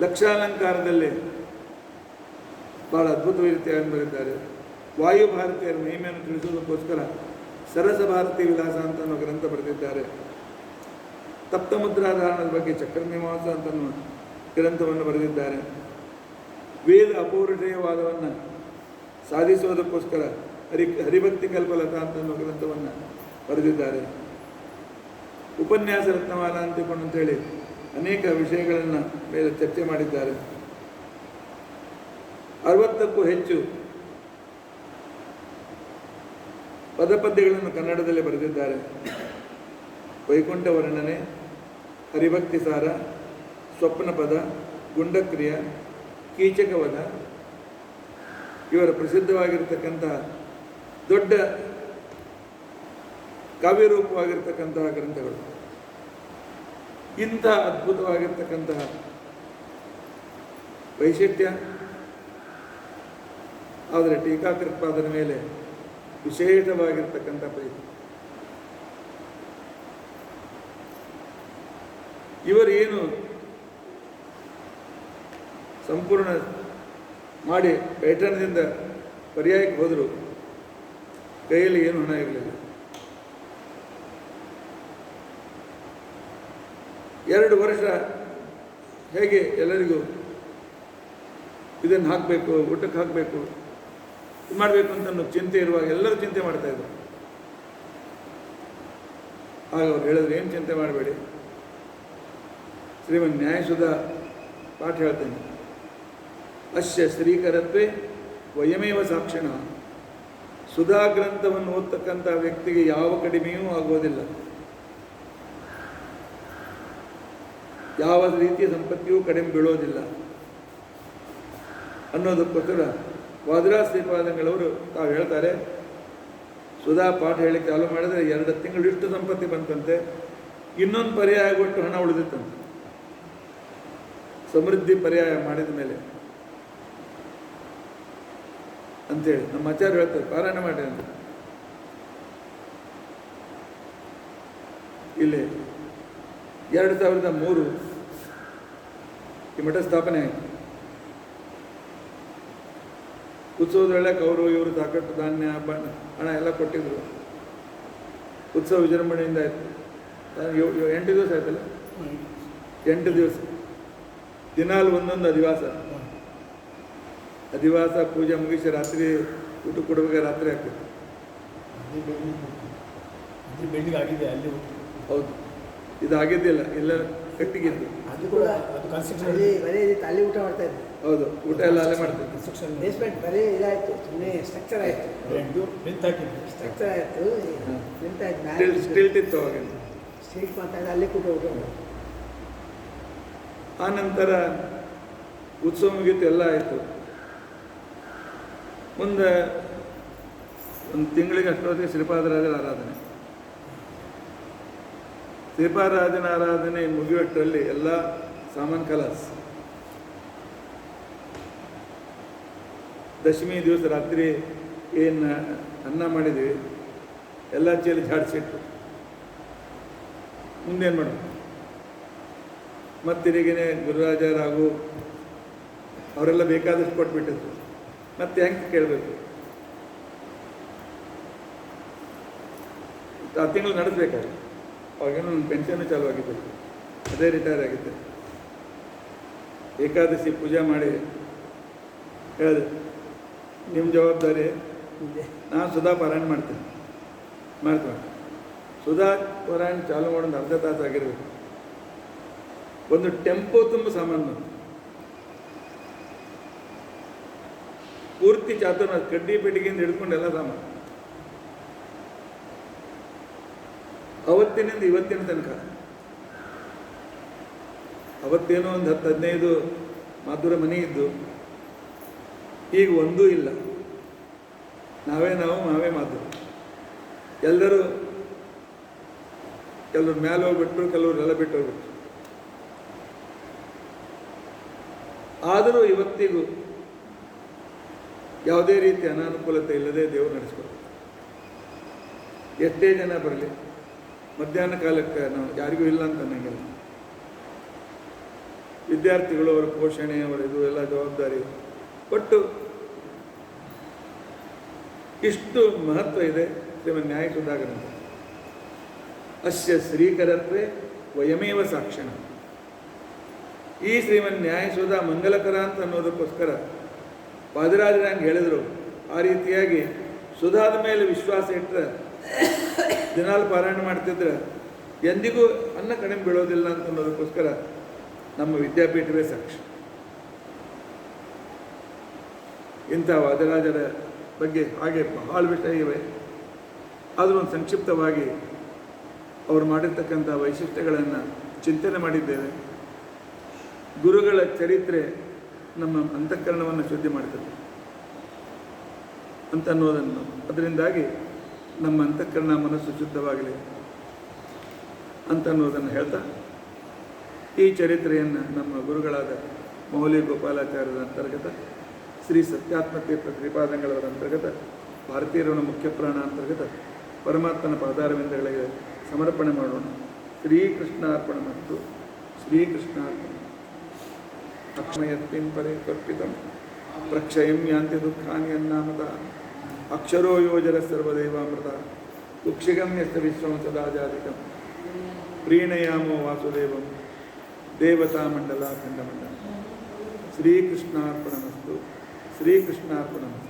ಲಕ್ಷಾಲಂಕಾರದಲ್ಲಿ ಬಹಳ ಅದ್ಭುತ ರೀತಿಯಾಗಿ ಬರೆದಿದ್ದಾರೆ. ವಾಯು ಭಾರತೀಯರ ಮಹಿಮೆಯನ್ನು ತಿಳಿಸುವುದಕ್ಕೋಸ್ಕರ ಸರಸ ಭಾರತಿ ವಿಲಾಸ ಅಂತ ಅನ್ನೋ ಗ್ರಂಥ ಬರೆದಿದ್ದಾರೆ. ತಪ್ತಮುದ್ರಾಧಾರಣದ ಬಗ್ಗೆ ಚಕ್ರಮೀಮಾಂಸ ಅಂತ ಗ್ರಂಥವನ್ನು ಬರೆದಿದ್ದಾರೆ. ವೇದ ಅಪೌರುಷೇಯವಾದವನ್ನು ಸಾಧಿಸುವುದಕ್ಕೋಸ್ಕರ ಹರಿಭಕ್ತಿ ಕಲ್ಪಲತಾ ಅಂತ ಅನ್ನೋ ಗ್ರಂಥವನ್ನು ಬರೆದಿದ್ದಾರೆ. ಉಪನ್ಯಾಸ ರತ್ನಮಾಲ ಅಂತೇಳಿ ಅನೇಕ ವಿಷಯಗಳನ್ನು ಮೇಲೆ ಚರ್ಚೆ ಮಾಡಿದ್ದಾರೆ. 60ಕ್ಕೂ ಹೆಚ್ಚು ಪದಪದ್ಯಗಳನ್ನು ಕನ್ನಡದಲ್ಲಿ ಬರೆದಿದ್ದಾರೆ. ವೈಕುಂಠ ವರ್ಣನೆ, ಹರಿಭಕ್ತಿ ಸಾರ, ಸ್ವಪ್ನ ಪದ, ಗುಂಡಕ್ರಿಯ, ಕೀಚಕವಧ ಇವರ ಪ್ರಸಿದ್ಧವಾಗಿರ್ತಕ್ಕಂತಹ ದೊಡ್ಡ ಕಾವ್ಯರೂಪವಾಗಿರ್ತಕ್ಕಂತಹ ಗ್ರಂಥಗಳು. ಇಂಥ ಅದ್ಭುತವಾಗಿರ್ತಕ್ಕಂತಹ ವೈಶಿಷ್ಟ್ಯ ಆದರೆ ಟೀಕಾಕೃತ್ಪಾದನ ಮೇಲೆ ವಿಶೇಷವಾಗಿರ್ತಕ್ಕಂಥ ಪ್ರೀತಿ. ಇವರು ಏನು ಸಂಪೂರ್ಣ ಮಾಡಿ ಪೈಠಣದಿಂದ ಪರ್ಯಾಯಕ್ಕೆ ಹೋದರು, ಕೈಯಲ್ಲಿ ಏನು ಹಣ ಇರಲಿಲ್ಲ. 2 ವರ್ಷ ಹೇಗೆ ಎಲ್ಲರಿಗೂ ಇದನ್ನು ಹಾಕಬೇಕು, ಊಟಕ್ಕೆ ಹಾಕಬೇಕು, ಇದು ಮಾಡಬೇಕು ಅಂತ ಚಿಂತೆ ಇರುವಾಗ ಎಲ್ಲರೂ ಚಿಂತೆ ಮಾಡ್ತಾಯಿದ್ರು. ಆಗ ಅವ್ರು ಹೇಳಿದ್ರು, ಏನು ಚಿಂತೆ ಮಾಡಬೇಡಿ, ಶ್ರೀಮನ್ ನ್ಯಾಯಸುಧಾ ಪಾಠ ಹೇಳ್ತೇನೆ. ಅಶ್ಯ ಶ್ರೀಕರತ್ವೇ ವಯಮೇವ ಸಾಕ್ಷಿಣ. ಸುಧಾ ಗ್ರಂಥವನ್ನು ಓದ್ತಕ್ಕಂಥ ವ್ಯಕ್ತಿಗೆ ಯಾವ ಕಡಿಮೆಯೂ ಆಗೋದಿಲ್ಲ, ಯಾವ ರೀತಿಯ ಸಂಪತ್ತಿಯೂ ಕಡಿಮೆ ಬೀಳೋದಿಲ್ಲ ಅನ್ನೋದಕ್ಕೋಸ್ಕರ ವಾದಿರಾಜ ಶ್ರೀಪಾದಂಗಳವರು ತಾವು ಹೇಳ್ತಾರೆ, ಸುಧಾ ಪಾಠ ಹೇಳಿಕ್ಕೆ ಚಾಲು ಮಾಡಿದರೆ 2 ತಿಂಗಳು ಇಷ್ಟು ಸಂಪತ್ತಿ ಬಂತಂತೆ, ಇನ್ನೊಂದು ಪರ್ಯಾಯ ಕೊಟ್ಟು ಹಣ ಉಳಿದಿತ್ತಂತೆ. ಸಮೃದ್ಧಿ ಪರ್ಯಾಯ ಮಾಡಿದ ಮೇಲೆ ಅಂತೇಳಿ ನಮ್ಮ ಆಚಾರ್ಯ ಹೇಳ್ತಾರೆ, ಪಾರಾಯಣ ಮಾಡಿ ಅಂತ. ಇಲ್ಲಿ 2003 ಈ ಮಠ ಸ್ಥಾಪನೆ ಆಯಿತು. ಉತ್ಸವದ ವೇಳೆಗೆ ಅವರು ಇವರು ಸಾಕಷ್ಟು ಧಾನ್ಯ ಹಣ ಎಲ್ಲ ಕೊಟ್ಟಿದ್ರು. ಉತ್ಸವ ವಿಜೃಂಭಣೆಯಿಂದ ಆಯಿತು. 8 ದಿವಸ ಆಯ್ತಲ್ಲ, 8 ದಿವಸ ದಿನಾಲು ಒಂದೊಂದು ಅಧಿವಾಸ. ಅಧಿವಾಸ ಪೂಜೆ ಮುಗಿಸಿ ರಾತ್ರಿ ಊಟ ಕೊಡುವಾಗ ರಾತ್ರಿ ಆಗ್ತದೆ. ಅದು ಬಿಲ್ಡಿಂಗ್ ಆಗಿದೆ ಅಲ್ಲಿ. ಹೌದು, ಇದು ಆಗಿದ್ದಿಲ್ಲ, ಎಲ್ಲ ಕಟ್ಟಿಗಿದ್ದು. ಅದು ಕೂಡ ಅದು ಕನ್ಸ್ಟ್ರಕ್ಷನ್ ಅಲ್ಲಿ ಊಟ ಮಾಡ್ತಾ ಇದ್ದೆ. ಹೌದು, ಊಟ ಎಲ್ಲ ಅಲ್ಲೇ ಮಾಡ್ತೀವಿ. ಕನ್ಸ್ಟ್ರಕ್ಷನ್ ಬೇಸ್ಮೆಂಟ್ ಬರೀ ಇದಾಯಿತು, ಸುಮ್ಮನೆ ಸ್ಟ್ರಕ್ಚರ್ ಆಯಿತು. ಮೆಂತ್ ಹಾಕಿದ್ದು ಸ್ಟ್ರಕ್ಚರ್ ಆಯಿತು, ನಿಂತ ಆಯ್ತು. ಸ್ಟಿಲ್ಟ್ ಇತ್ತು ಅವಾಗ. ಸ್ಟ್ರೀಟ್ ಮಾತಾಡಿದ ಅಲ್ಲಿ ಕೂಡ ಊಟ ಆ ನಂತರ ಉತ್ಸವ ಮುಗೀತು, ಎಲ್ಲ ಆಯಿತು. ಮುಂದೆ ಒಂದು ತಿಂಗಳಿಗೆ ಅಷ್ಟೊತ್ತಿಗೆ ಶ್ರೀಪಾದರಾಜರ ಆರಾಧನೆ. ಶ್ರೀಪಾದರಾಜನ ಆರಾಧನೆ ಮುಗಿಯುವಷ್ಟರಲ್ಲಿ ಎಲ್ಲ ಸಾಮಾನು ಕಲಾಸ್. ದಶಮಿ ದಿವಸ ರಾತ್ರಿ ಏನು ಅನ್ನ ಮಾಡಿದ್ವಿ ಎಲ್ಲ ಚೇಲಿ ಜಾಡಿಸಿಟ್ಟು ಮುಂದೇನು ಮಾಡೋದು? ಮತ್ತಿರಿಗೇನೆ ಗುರುರಾಜ ರಾಘು ಅವರೆಲ್ಲ ಬೇಕಾದಷ್ಟು ಕೊಟ್ಬಿಟ್ಟಿದ್ರು. ಮತ್ತೆ ಹೆಂಗೆ ಕೇಳಬೇಕು? ಆ ತಿಂಗಳು ನಡೆಸಬೇಕಾಗಿ ಅವಾಗೇನು ನನ್ನ ಪೆನ್ಷನ್ನು ಚಾಲು ಆಗಿದ್ದು, ಅದೇ ರಿಟೈರ್ ಆಗಿದ್ದೆ. ಏಕಾದಶಿ ಪೂಜೆ ಮಾಡಿ ಹೇಳಿದೆ, ನಿಮ್ಮ ಜವಾಬ್ದಾರಿ, ನಾನು ಸುಧಾ ಪಾರಾಯಣ ಮಾಡ್ತೀನಿ. ಸುಧಾ ಪಾರಾಯಣ ಚಾಲು ಮಾಡೋದು ಅರ್ಧ ತಾಸು ಆಗಿರಬೇಕು. ಒಂದು ಟೆಂಪೋ ತುಂಬ ಸಾಮಾನು ಬಂತು, ಪೂರ್ತಿ ಚಾತುರ್ಮಾಸ ಕಡ್ಡಿ ಪೆಟ್ಟಿಗೆಯಿಂದ ಹಿಡ್ಕೊಂಡು ಎಲ್ಲ ಸಾಮಾನು. ಅವತ್ತಿನಿಂದ ಇವತ್ತಿನ ತನಕ ಅವತ್ತೇನೋ ಒಂದು 10-15 ಮಾಧುರ ಮನೆ ಇದ್ದು, ಈಗ ಒಂದೂ ಇಲ್ಲ. ನಾವೇ ಮಾಧುರ. ಎಲ್ಲರೂ ಕೆಲವ್ರು ಮೇಲೆ ಹೋಗ್ಬಿಟ್ರು, ಕೆಲವರೆಲ್ಲ ಬಿಟ್ಟು ಹೋಗ್ಬಿಟ್ರು. ಆದರೂ ಇವತ್ತಿಗೂ ಯಾವುದೇ ರೀತಿ ಅನಾನುಕೂಲತೆ ಇಲ್ಲದೆ ದೇವರು ನಡೆಸ್ಕೊಡ್ತಾರೆ. ಎಷ್ಟೇ ಜನ ಬರಲಿ, ಮಧ್ಯಾಹ್ನ ಕಾಲಕ್ಕೆ ನಾವು ಯಾರಿಗೂ ಇಲ್ಲ ಅಂತ ಅನ್ನಂಗಿಲ್ಲ. ವಿದ್ಯಾರ್ಥಿಗಳು, ಅವರ ಪೋಷಣೆ, ಅವರ ಇದು ಎಲ್ಲ ಜವಾಬ್ದಾರಿ ಕೊಟ್ಟು ಇಷ್ಟು ಮಹತ್ವ ಇದೆ ಶ್ರೀಮನ್ ನ್ಯಾಯಸುಧಾ ಗ್ರಂಥ. ಅಸ್ಯ ಶ್ರೀಕರತ್ವೇ ವಯಮೇವ ಸಾಕ್ಷಣ. ಈ ಶ್ರೀಮನ್ ನ್ಯಾಯಸುಧಾ ಮಂಗಲಕರ ಅಂತ ಅನ್ನೋದಕ್ಕೋಸ್ಕರ ವಾದಿರಾಜರು ಹಂಗೆ ಹೇಳಿದರು. ಆ ರೀತಿಯಾಗಿ ಸುಧಾದ ಮೇಲೆ ವಿಶ್ವಾಸ ಇಟ್ಟರೆ, ದಿನಾಲು ಪಾರಾಯಣ ಮಾಡ್ತಿದ್ರೆ ಎಂದಿಗೂ ಅನ್ನ ಕಡಿಮೆ ಬೀಳೋದಿಲ್ಲ ಅಂತ ಅನ್ನೋದಕ್ಕೋಸ್ಕರ ನಮ್ಮ ವಿದ್ಯಾಪೀಠವೇ ಸಾಕ್ಷಿ. ಇಂಥ ವಾದಿರಾಜರ ಬಗ್ಗೆ ಹಾಗೆ ಬಹಳ ವಿಷಯ ಇವೆ. ಆದರೂ ಒಂದು ಸಂಕ್ಷಿಪ್ತವಾಗಿ ಅವರು ಮಾಡಿರ್ತಕ್ಕಂಥ ವೈಶಿಷ್ಟ್ಯಗಳನ್ನು ಚಿಂತನೆ ಮಾಡಿದ್ದೇವೆ. ಗುರುಗಳ ಚರಿತ್ರೆ ನಮ್ಮ ಅಂತಃಕರಣವನ್ನು ಶುದ್ಧಿ ಮಾಡ್ತದೆ ಅಂತ ಅನ್ನೋದನ್ನು, ಅದರಿಂದಾಗಿ ನಮ್ಮ ಅಂತಃಕರಣ ಮನಸ್ಸು ಶುದ್ಧವಾಗಲಿ ಅಂತ ಅನ್ನೋದನ್ನು ಹೇಳ್ತಾ, ಈ ಚರಿತ್ರೆಯನ್ನು ನಮ್ಮ ಗುರುಗಳಾದ ಮೌಲಿ ಗೋಪಾಲಾಚಾರ್ಯರ ಅಂತರ್ಗತ, ಶ್ರೀ ಸತ್ಯಾತ್ಮತೀರ್ಥ ಶ್ರೀಪಾದಂಗಳವರ ಅಂತರ್ಗತ, ಭಾರತೀಯರವನ ಮುಖ್ಯ ಪ್ರಾಣ ಅಂತರ್ಗತ ಪರಮಾತ್ಮನ ಪಾದಾರವಿಂದಗಳಿಗೆ ಸಮರ್ಪಣೆ ಮಾಡೋಣ. ಶ್ರೀಕೃಷ್ಣಾರ್ಪಣ ಮತ್ತು ಶ್ರೀಕೃಷ್ಣಾರ್ಪಣ. ಅಕ್ಷಮಯತ್ಪಿಂ ಪರೇ ಕಲ್ಪಿತಂ ಪ್ರಕ್ಷಯಂ ಯಾಂತಿ ದುಃಖಾನಿ ಅನ್ನಾಮತ ಅಕ್ಷರೋ ಯೋಜರ ಸರ್ವದೇವಾಮೃತ ಕುಕ್ಷಿಗಂ ಯಸ್ತ ವಿಶ್ವಂ ಸದಾಜಾಧಿಕಂ ಪ್ರೀಣಯಾಮೋ ವಾಸುದೇವಂ ದೇವತಾಮಂಡಲ ಖಂಡಮಂಡಲ. ಶ್ರೀಕೃಷ್ಣಾರ್ಪಣಮಸ್ತು. ಶ್ರೀಕೃಷ್ಣಾರ್ಪಣಮಸ್ತು.